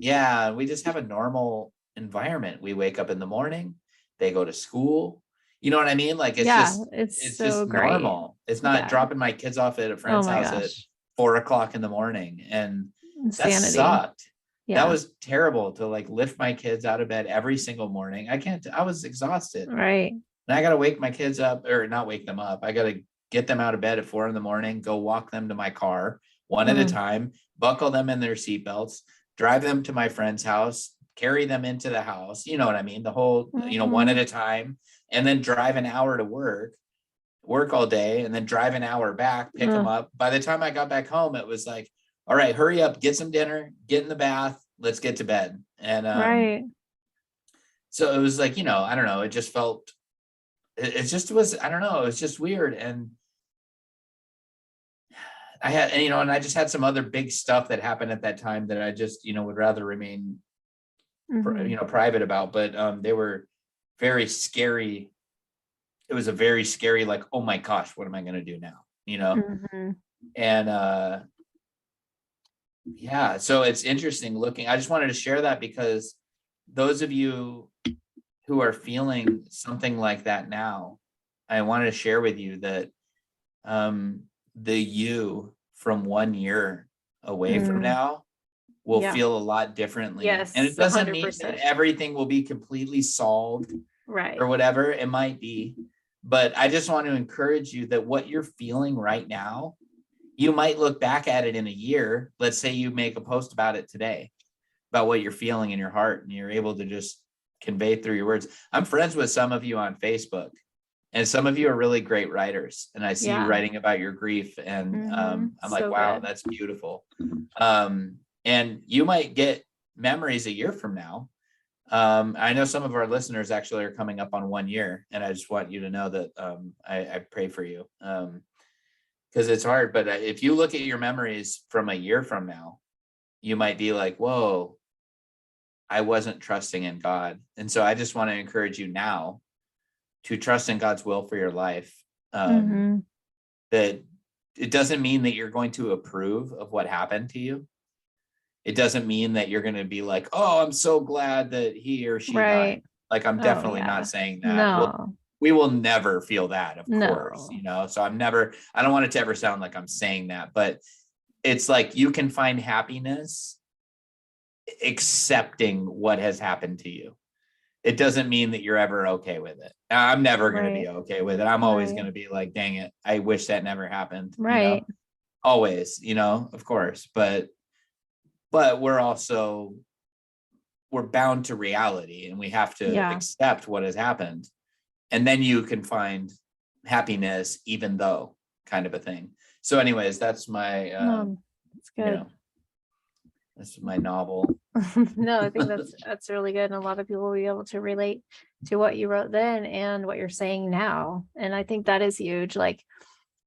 we just have a normal environment. We wake up in the morning, they go to school. You know what I mean? Like, it's so just great. Normal. It's not dropping my kids off at a friend's house at 4:00 in the morning. And insanity. That sucked. Yeah. That was terrible to like lift my kids out of bed every single morning. I was exhausted. Right. And I got to wake my kids up, or not wake them up. I got to get them out of bed at 4 a.m, go walk them to my car one at a time, buckle them in their seatbelts, drive them to my friend's house, carry them into the house. You know what I mean? The whole, you know, one at a time, and then drive an hour to work all day, and then drive an hour back, pick them up. By the time I got back home, it was like, all right, hurry up, get some dinner, get in the bath, let's get to bed. And so it was like, you know, I don't know, it just felt, it just was, I don't know, it was just weird. And I just had some other big stuff that happened at that time that I just, you know, would rather remain, you know, private about. But they were very scary. It was a very scary, like, oh my gosh, what am I going to do now? You know? And yeah, so it's interesting looking. I just wanted to share that because those of you who are feeling something like that now, I wanted to share with you that the you from 1 year away from now will Yeah. feel a lot differently. Yes, And it doesn't mean 100%. that everything will be completely solved Right. or whatever it might be. But I just want to encourage you that what you're feeling right now, you might look back at it in a year. Let's say you make a post about it today, about what you're feeling in your heart, and you're able to just convey through your words. I'm friends with some of you on Facebook, and some of you are really great writers. And I see you Yeah. writing about your grief, and I'm like, So wow, good. that's beautiful. And you might get memories a year from now. I know some of our listeners actually are coming up on 1 year, and I just want you to know that I pray for you, because it's hard. But if you look at your memories from a year from now, you might be like, whoa, I wasn't trusting in God. And so I just want to encourage you now to trust in God's will for your life. That it doesn't mean that you're going to approve of what happened to you. It doesn't mean that you're going to be like, oh, I'm so glad that he or she died. Like, I'm definitely not saying that. No. We will never feel that, of No. course, so I don't want it to ever sound like I'm saying that, but it's like you can find happiness accepting what has happened to you. It doesn't mean that you're ever okay with it. I'm never going to be okay with it. I'm always going to be like, dang it, I wish that never happened. Always, of course. But we're bound to reality, and we have to accept what has happened. And then you can find happiness, even though, kind of a thing. So anyways, that's my, that's good. That's my novel. No, I think that's really good. And a lot of people will be able to relate to what you wrote then and what you're saying now. And I think that is huge. Like,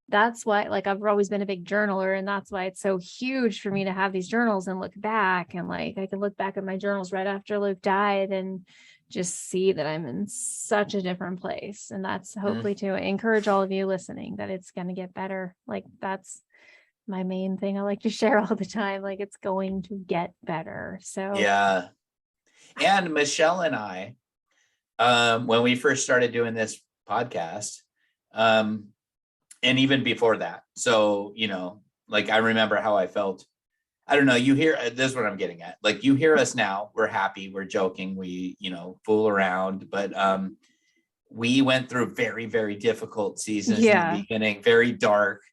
that's why, like, I've always been a big journaler, and that's why it's so huge for me to have these journals and look back. And like, I can look back at my journals right after Luke died and just see that I'm in such a different place. And that's hopefully to encourage all of you listening that it's going to get better. Like, that's my main thing I like to share all the time. Like, it's going to get better. So yeah. And Michelle and I, when we first started doing this podcast, and even before that, so like, I remember how I felt. I don't know, you hear, this is what I'm getting at. Like, you hear us now, we're happy, we're joking, we fool around, but we went through very, very difficult seasons in the beginning, very dark,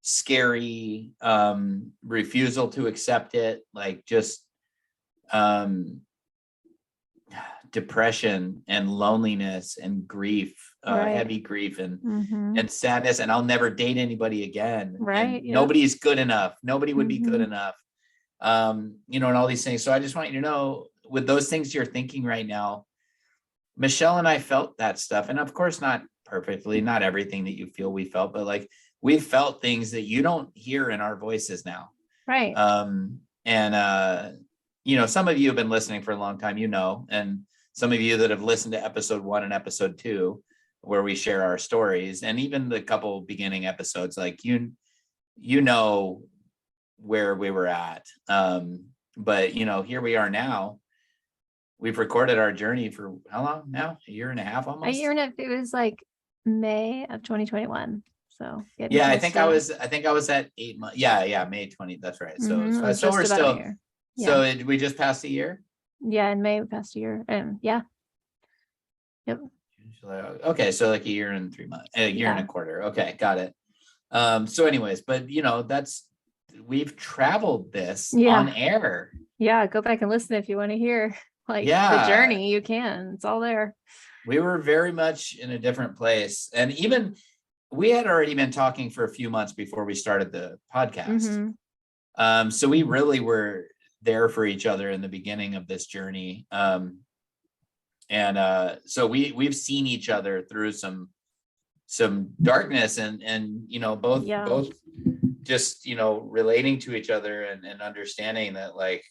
scary, refusal to accept it, like, just depression and loneliness and grief, heavy grief and sadness, and I'll never date anybody again, and nobody's good enough, nobody would be good enough, and all these things. So I just want you to know, with those things you're thinking right now, Michelle and I felt that stuff, and of course not perfectly, not everything that you feel we felt, but like, we've felt things that you don't hear in our voices now. And some of you have been listening for a long time, and some of you that have listened to episode 1 and episode 2, where we share our stories, and even the couple beginning episodes, like, where we were at. But here we are now. We've recorded our journey for how long now? A year and a half, almost. A year and a half. It was like May of 2021. So I think I was at 8 months. Yeah, May 20. That's right. So we're still. So we just passed a year. Yeah, in May we passed a year, and Yep. Okay, so like a year and 3 months, a year and a quarter. Okay, got it. So anyways, but we've traveled this on air. Yeah, go back and listen if you want to hear the journey. You can. It's all there. We were very much in a different place, and even we had already been talking for a few months before we started the podcast. So we really were there for each other in the beginning of this journey. And so we've seen each other through some darkness, and both just relating to each other and understanding that, like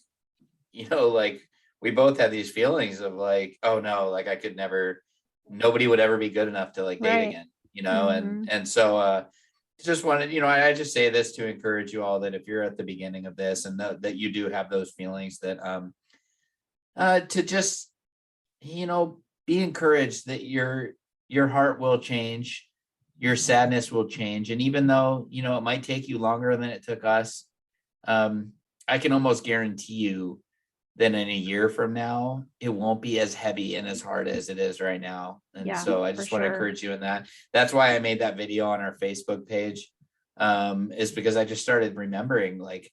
we both had these feelings of like, oh no, like, I could never, nobody would ever be good enough to like date again, and so just wanted, I just say this to encourage you all, that if you're at the beginning of this, and that you do have those feelings, that to just be encouraged that your heart will change, your sadness will change. And even though, you know, it might take you longer than it took us, I can almost guarantee you that in a year from now, it won't be as heavy and as hard as it is right now. And Yeah, so I for just want to sure. encourage you in that. That's why I made that video on our Facebook page, is because I just started remembering, like,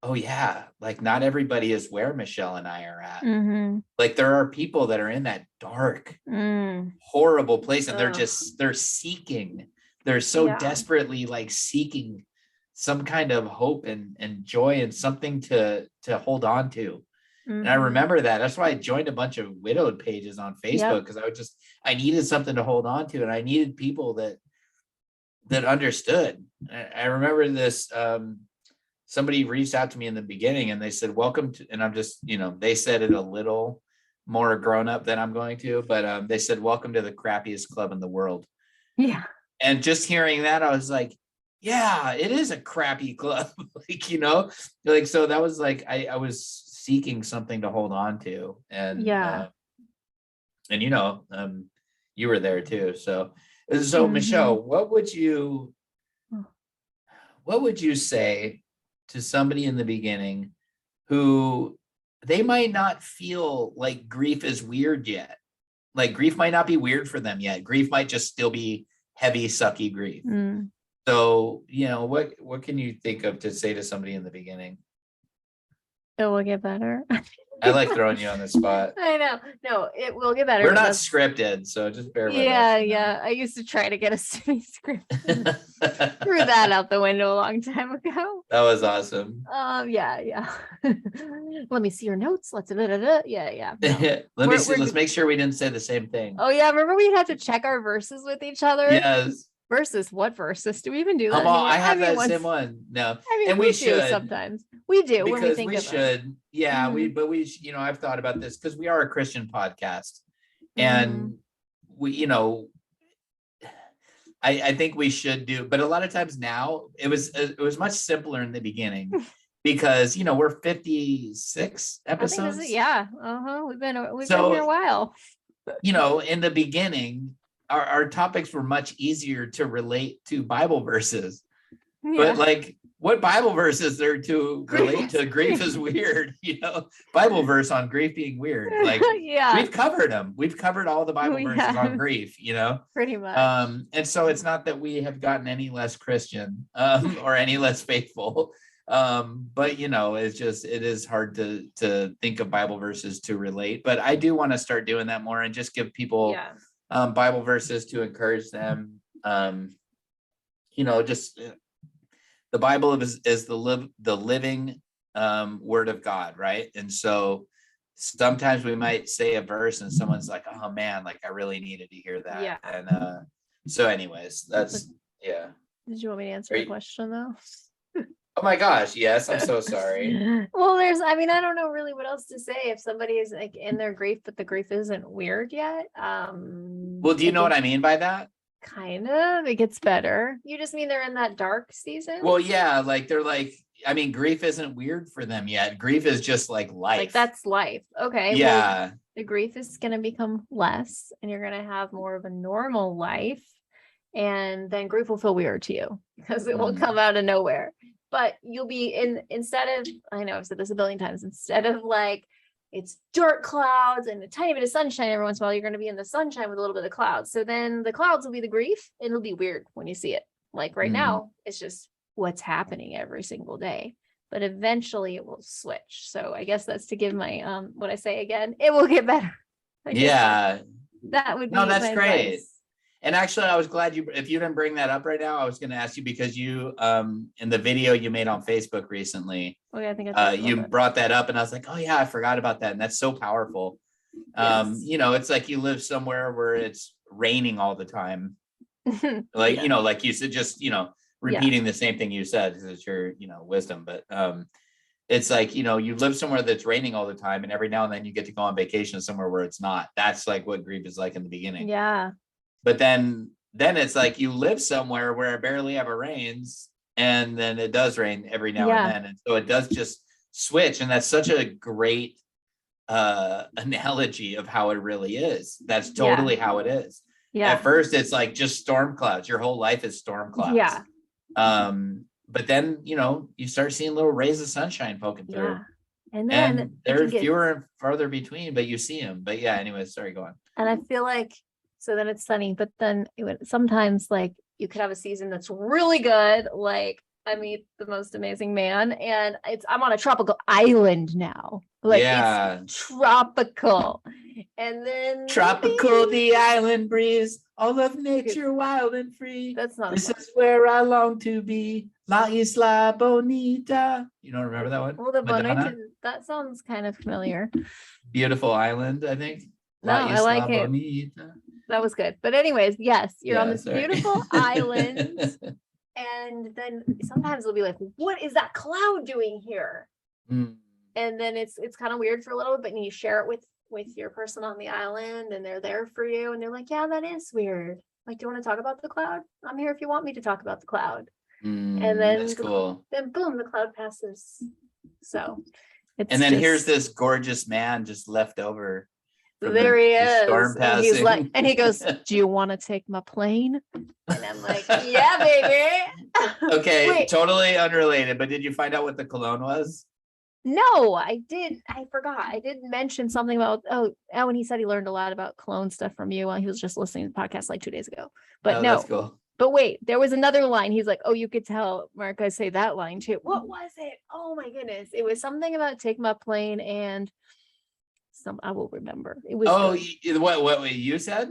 oh yeah, like not everybody is where Michelle and I are at. Mm-hmm. Like there are people that are in that dark, Mm. horrible place, and Ugh. they're seeking, they're so Yeah. desperately like seeking some kind of hope and joy and something to hold on to. And I Mhm. remember that. That's why I joined a bunch of widowed pages on Facebook, because I needed something to hold on to, and I needed people that understood. I remember this. Somebody reached out to me in the beginning and they said, welcome to, and I'm just, you know, they said it a little more grown up than I'm going to, but they said, welcome to the crappiest club in the world. Yeah. And just hearing that, I was like, yeah, it is a crappy club. Like, you know, like, so that was like, I was seeking something to hold on to. And, Yeah. and, you know, you were there too. So Michelle, what would you say to somebody in the beginning who they might not feel like grief is weird yet? Like grief might not be weird for them yet. Grief might just still be heavy, sucky grief. Mm. So, you know, what can you think of to say to somebody in the beginning? It will get better. I like throwing you on the spot. I know. No, it will get better. We're but not that's- scripted, so just bear with us. Yeah, you know? yeah. I used to try to get us to be scripted. Threw that out the window a long time ago. That was awesome. Yeah. Let me see your notes. Let's yeah. No. Let's make sure we didn't say the same thing. Oh yeah, remember we'd have to check our verses with each other? Yes. Versus what verses? Do we even do that? Come on, anymore? I have that once- same one. No. I mean, And we we do should. sometimes. We do when we Because think we of it. should. Yeah, Mhm. you know, I've thought about this because we are a Christian podcast. And we, you know, I think we should do, but a lot of times now it was much simpler in the beginning because, you know, we're 56 I think this episodes. is, yeah. We've been So, here a while. You know, in the beginning, our topics were much easier to relate to Bible verses. Yeah. But like, what Bible verse is there to relate to grief is weird, you know? Bible verse on grief being weird. Like, yeah, we've covered them. We've covered all the Bible We verses have. on grief, you know? pretty much. And so it's not that we have gotten any less Christian or any less faithful. But you know, it is hard to think of Bible verses to relate. But I do want to start doing that more and just give people Yeah. Bible verses to encourage them. You know, just the Bible is the living word of God, right? And so sometimes we might say a verse and someone's like, oh man, like I really needed to hear that. Yeah. And so anyways, that's yeah. Did you want me to answer Are the you- question though? Oh my gosh, yes, I'm so sorry. Well, I mean, I don't know really what else to say if somebody is like in their grief, but the grief isn't weird yet. Well, do you know what I mean by that? Kind of, it gets better. You just mean they're in that dark season? Well, yeah, like they're like, I mean, grief isn't weird for them yet. Grief is just like life. like that's life. Okay. Well, Yeah. the grief is going to become less and you're going to have more of a normal life. And then grief will feel weird to you because it will come out of nowhere. But you'll be instead of, I know I've said this a billion times, instead of like it's dark clouds and a tiny bit of sunshine every once in a while, you're going to be in the sunshine with a little bit of clouds. So then the clouds will be the grief. It'll be weird when you see it. Like right now, it's just what's happening every single day. But eventually it will switch. So I guess that's to give my what I say again, it will get better. I guess Yeah. that would be No, that's my great. advice. And actually, I was glad if you didn't bring that up right now, I was going to ask you because you, in the video you made on Facebook recently, Okay, I think I talked you about that. brought that up and I was like, oh yeah, I forgot about that. And that's so powerful. Yes. You know, it's like you live somewhere where it's raining all the time. Like, Yeah. you know, like you said, just, you know, repeating the same thing you said, because it's your, you know, wisdom. But it's like, you know, you live somewhere that's raining all the time. And every now and then you get to go on vacation somewhere where it's not. That's like what grief is like in the beginning. Yeah. But then it's like you live somewhere where it barely ever rains, and then it does rain every now and then, and so it does just switch. And that's such a great analogy of how it really is. That's totally how it is. Yeah. At first it's like just storm clouds. Your whole life is storm clouds. Yeah. But then, you start seeing little rays of sunshine poking through. Yeah. And then And they're fewer and farther between, but you see them. But yeah, anyways, sorry, go on. And I feel like, so then it's sunny, but then sometimes like you could have a season that's really good. Like I meet the most amazing man and I'm on a tropical island now. Like it's tropical. And then tropical, the island breeze, all of nature wild and free. That's not This is where I long to be. La Isla Bonita. You don't remember that one? Well, the Bonita, that sounds kind of familiar. Beautiful island, I think. No, I like it. Bonita. That was good. But anyways, yes, you're on this beautiful island. And then sometimes it'll be like, what is that cloud doing here? And then it's kind of weird for a little bit, but you share it with your person on the island and they're there for you. And they're like, yeah, that is weird. Like, do you want to talk about the cloud? I'm here if you want me to talk about the cloud. And then, that's cool. Then boom, the cloud passes. So it's and then here's this gorgeous man just left over. There he is. Storm and he's like, and he goes, do you want to take my plane? And I'm like, yeah, baby. Okay, wait. Totally unrelated, but did you find out what the cologne was? No, I did. I forgot. I did mention something about, and he said he learned a lot about cologne stuff from you while he was just listening to the podcast like 2 days ago. But no. That's cool. But wait, there was another line. He's like, oh, you could tell Mark, I say that line too. What was it? Oh my goodness. It was something about take my plane and I will remember. It was what you said?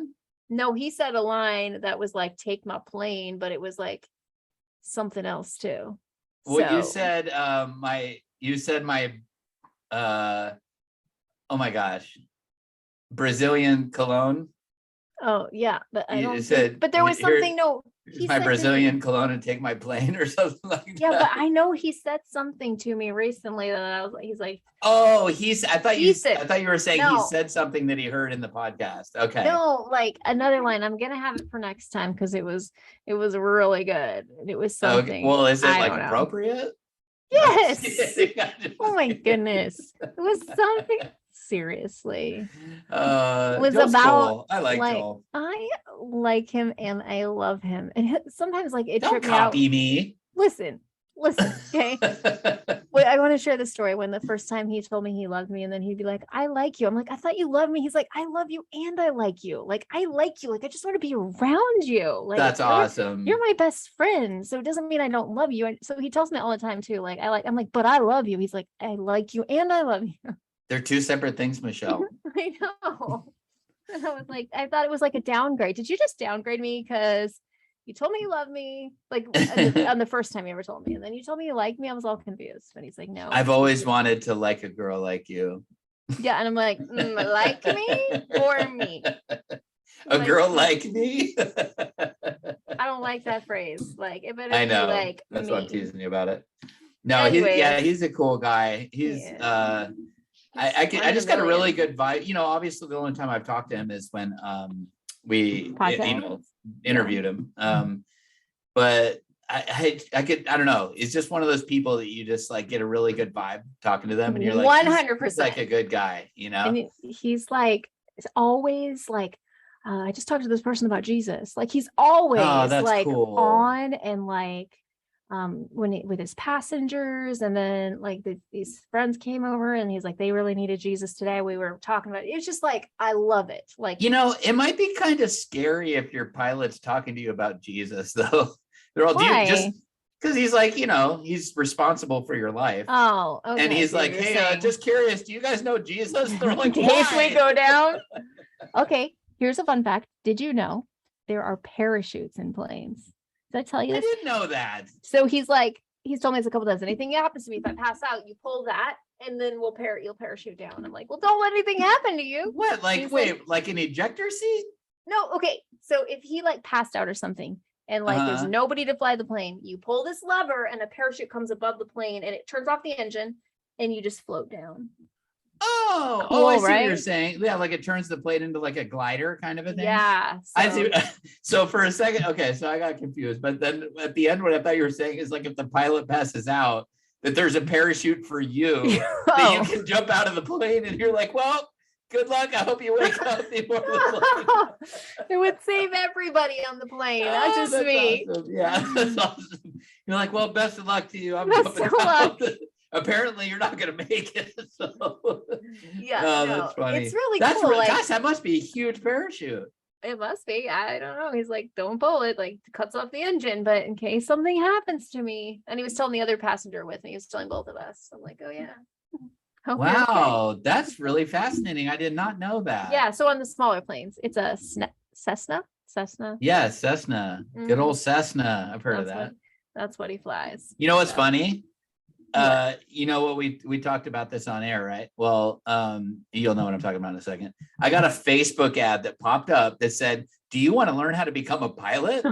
No, he said a line that was like take my plane, but it was like something else too. Well, you said my oh my gosh, Brazilian cologne. Oh yeah, but I don't but there was something. No, he my Brazilian cologne and take my plane or something like that. Yeah, but I know he said something to me recently that I was like, he's like, oh, I thought you were saying he said something that he heard in the podcast. Okay. No, like another line. I'm gonna have it for next time because it was really good. It was something. Okay. Well, is it like appropriate? Yes. Oh my goodness. It was something. Seriously, it was about cool. I like Joel. I like him and I love him, and sometimes like it don't copy me. Listen, okay. Wait, I want to share the story when the first time he told me he loved me, and then he'd be like, "I like you." I'm like, "I thought you loved me." He's like, "I love you and I like you. Like I like you. Like I just want to be around you. Like that's awesome. You're my best friend, so it doesn't mean I don't love you." So he tells me all the time too. Like I'm like, "But I love you." He's like, "I like you and I love you." They're two separate things, Michelle. I know. And I was like, I thought it was like a downgrade. Did you just downgrade me because you told me you love me, like on the first time you ever told me, and then you told me you like me? I was all confused. But he's like, no. I've always wanted to like a girl like you. Yeah, and I'm like, like me or me? A girl like me? I don't like that phrase. Like, it better I know. Be like that's me. why I'm teasing you about it. No, he's a cool guy. He's I just got a really good vibe. Obviously the only time I've talked to him is when we interviewed him. But I don't know. It's just one of those people that you just like get a really good vibe talking to them, and you're like 100% he's like a good guy, And he's like always like I just talked to this person about Jesus. Like he's always like cool. On and like with his passengers, and then like these friends came over and he's like, they really needed Jesus today. We were talking about it. It's just like, I love it. Like, it might be kind of scary if your pilot's talking to you about Jesus though. They're all just because he's like, he's responsible for your life. Oh, okay. And he's like, hey, just curious, do you guys know Jesus? They're like, in case we go down. Okay, here's a fun fact. Did you know there are parachutes in planes? Did I tell you this? I didn't know that. So he's told me this a couple times. Anything happens to me, if I pass out, you pull that and then you'll parachute down. I'm like, well, don't let anything happen to you. What? Like, wait, like an ejector seat? No, okay. So if he like passed out or something and like there's nobody to fly the plane, you pull this lever and a parachute comes above the plane and it turns off the engine and you just float down. Oh, cool, I see what you're saying. Yeah, like it turns the plane into like a glider kind of a thing. Yeah. I see. So for a second, okay, so I got confused. But then at the end, what I thought you were saying is like if the pilot passes out, that there's a parachute for you that you can jump out of the plane, and you're like, well, Good luck. I hope you wake up before the plane. It would save everybody on the plane, not just That's me. awesome. Yeah, that's awesome. You're like, well, best of luck to you. I'm Best jumping of out. luck. Apparently, you're not going to make it. So, Yeah, oh, no, that's funny. it's really That's cool. Like, gosh, that must be a huge parachute. it must be. I don't know. He's like, don't pull it, like cuts off the engine, but in case something happens to me. And he was telling the other passenger with me, he was telling both of us. I'm like, oh yeah. Hope you're okay. Wow, that's really fascinating. I did not know that. Yeah. So on the smaller planes, it's a Cessna. Yeah, Cessna. Good old Cessna. I've heard of that. That's what he flies. You know what's So, funny? yeah. You know what, we talked about this on air, right? Well, you'll know what I'm talking about in a second. I got a Facebook ad that popped up that said, do you want to learn how to become a pilot?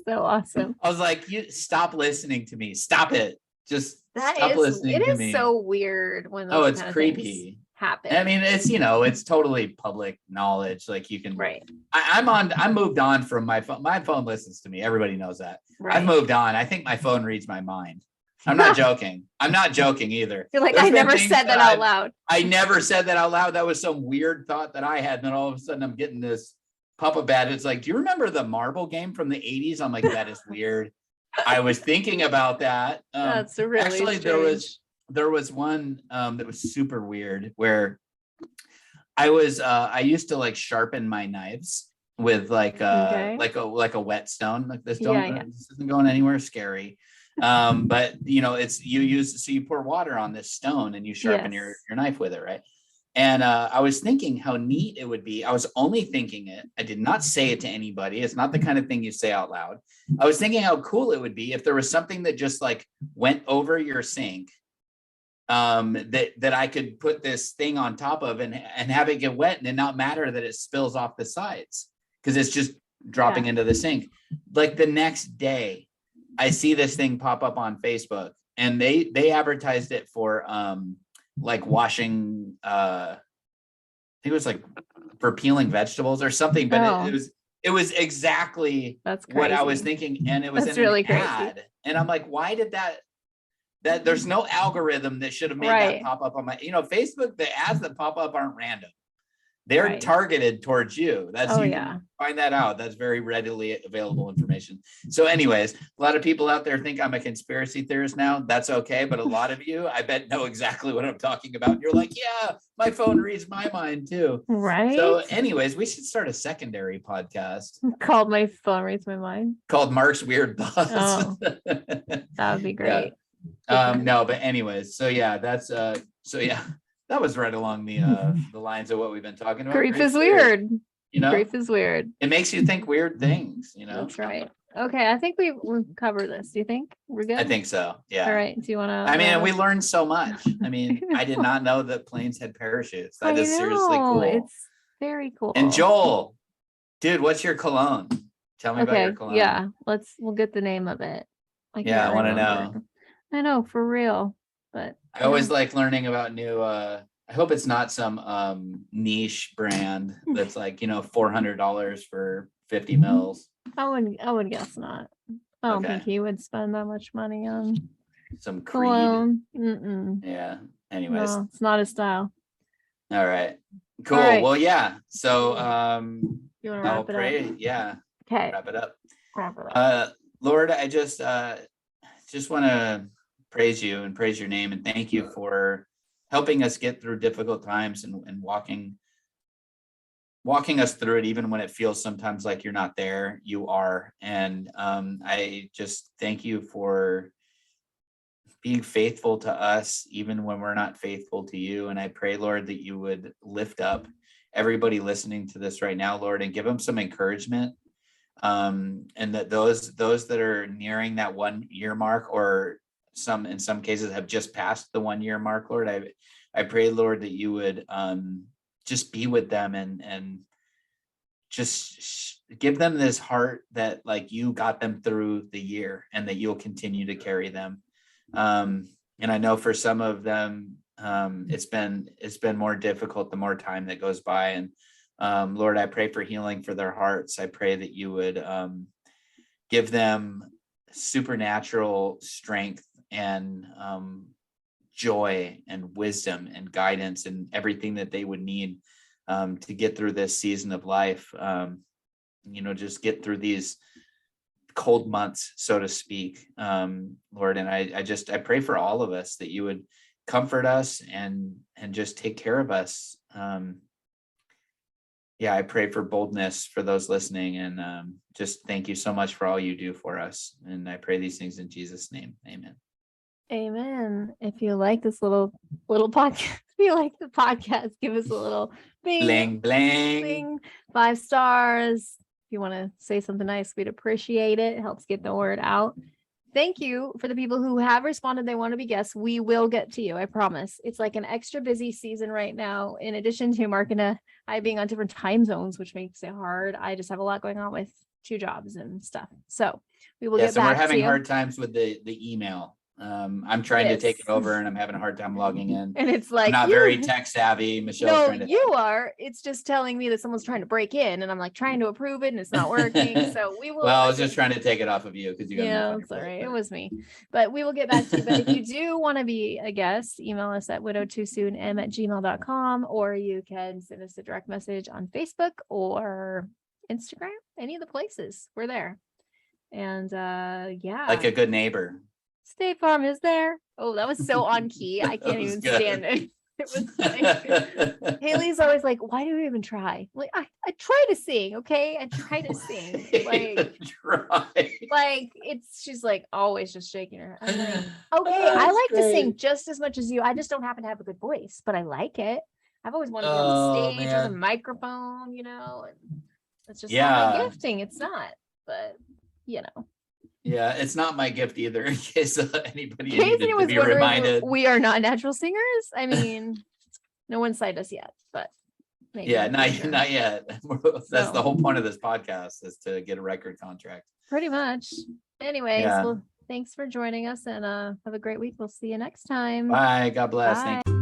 So awesome. I was like, you stop listening to me. Stop it. Just That stop is, listening it to is me. so weird when those Oh, it's kind of creepy. things happen. I mean, it's, you know, it's totally public knowledge. Like you can, Right. I moved on from my phone. My phone listens to me. Everybody knows that. Right. I've moved on. I think my phone reads my mind. I'm not joking. I'm not joking either. You're like, There's I been never things said that out loud. I never said that out loud. That was some weird thought that I had. And then all of a sudden I'm getting this pop-up ad. It's like, do you remember the marble game from the 80s? I'm like, that is weird. I was thinking about that. That's really actually strange. there was one that was super weird where I used to like sharpen my knives with like Okay. a whetstone. Like this this isn't going anywhere scary. But you know, it's you pour water on this stone and you sharpen your knife with it, right? And I was thinking how neat it would be. I was only thinking it. I did not say it to anybody. It's not the kind of thing you say out loud. I was thinking how cool it would be if there was something that just like went over your sink, that I could put this thing on top of and have it get wet and it not matter that it spills off the sides because it's just dropping into the sink. Like the next day, I see this thing pop up on Facebook and they advertised it for like washing I think it was like for peeling vegetables or something, but it was exactly what I was thinking, and it was in an ad. And I'm like, why did that there's no algorithm that should have made that pop up on my, you know, Facebook, the ads that pop up aren't random. They're targeted towards you. That's you can find that out. That's very readily available information. So anyways, a lot of people out there think I'm a conspiracy theorist now. That's okay. But a lot of you, I bet, know exactly what I'm talking about. And you're like, yeah, my phone reads my mind too. Right. So anyways, we should start a secondary podcast called My Phone Reads My Mind. Called Mark's Weird Thoughts. Oh, that would be great. No, but anyways, so yeah, that's that was right along the lines of what we've been talking about. Grief is weird. You know, grief is weird. It makes you think weird things, you know. That's right. Okay, I think we covered this. Do you think we're good? I think so. Yeah. All right. Do you want to? I mean, we learned so much. I mean, I did not know that planes had parachutes. That is seriously cool. It's very cool. And Joel, dude, what's your cologne? Tell me about your cologne. Yeah, we'll get the name of it. I want to know. I know, for real. But I always like learning about new I hope it's not some niche brand that's like, you know, $400 for 50 mils. I would guess not. I don't think he would spend that much money on some Creed. Yeah. Anyways. No, it's not his style. All right. Cool. All right. Well, yeah. So you want to wrap it up? Yeah. Okay. Wrap it up. Lord, I just want to praise you and praise your name and thank you for helping us get through difficult times and walking us through it, even when it feels sometimes like you're not there. You are. And I just thank you for being faithful to us, even when we're not faithful to you. And I pray, Lord, that you would lift up everybody listening to this right now, Lord, and give them some encouragement. And that those that are nearing that 1 year mark, or in some cases have just passed the 1 year mark, Lord, I pray, Lord, that you would just be with them and just give them this heart that like you got them through the year and that you'll continue to carry them. And I know for some of them, it's been more difficult the more time that goes by. And Lord, I pray for healing for their hearts. I pray that you would give them supernatural strength and joy and wisdom and guidance and everything that they would need to get through this season of life. Just get through these cold months, so to speak, Lord. And I pray for all of us that you would comfort us and just take care of us. I pray for boldness for those listening, and just thank you so much for all you do for us. And I pray these things in Jesus' name. Amen. Amen. If you like this little podcast, if you like the podcast, give us a little Bling, bling. bing, 5 stars. If you want to say something nice, we'd appreciate it. It helps get the word out. Thank you for the people who have responded. They want to be guests. We will get to you. I promise. It's like an extra busy season right now. In addition to Mark and I being on different time zones, which makes it hard. I just have a lot going on with 2 jobs and stuff. So we will get back to you. We're having hard times with the email. I'm trying to take it over, and I'm having a hard time logging in. And it's like, I'm not very tech savvy. Michelle's trying to. You are. It's just telling me that someone's trying to break in, and I'm like trying to approve it, and it's not working. So we will. Well, I was just trying to take it off of you because you got enough on your it's all plate, right. but- It was me, but we will get back to you. But if you do want to be a guest, email us at widowedtoosoonm@gmail.com, or you can send us a direct message on Facebook or Instagram. Any of the places, we're there. And like a good neighbor. State Farm is there. Oh, that was so on key. I can't even stand it. It was like, Haley's always like, why do we even try? I'm like, I try to sing, okay? I try to sing. She's like always just shaking her head. I'm like, okay, I like to sing just as much as you. I just don't happen to have a good voice, but I like it. I've always wanted to be on stage with a microphone, and it's just not my gifting. It's not, but Yeah, it's not my gift either, in case anybody Casey needed to was be wondering, reminded. we are not natural singers. I mean, no one cited us yet, but maybe not yet. That's the whole point of this podcast, is to get a record contract. Pretty much. Anyways, well, thanks for joining us, and have a great week. We'll see you next time. Bye. God bless. Bye. Thank you.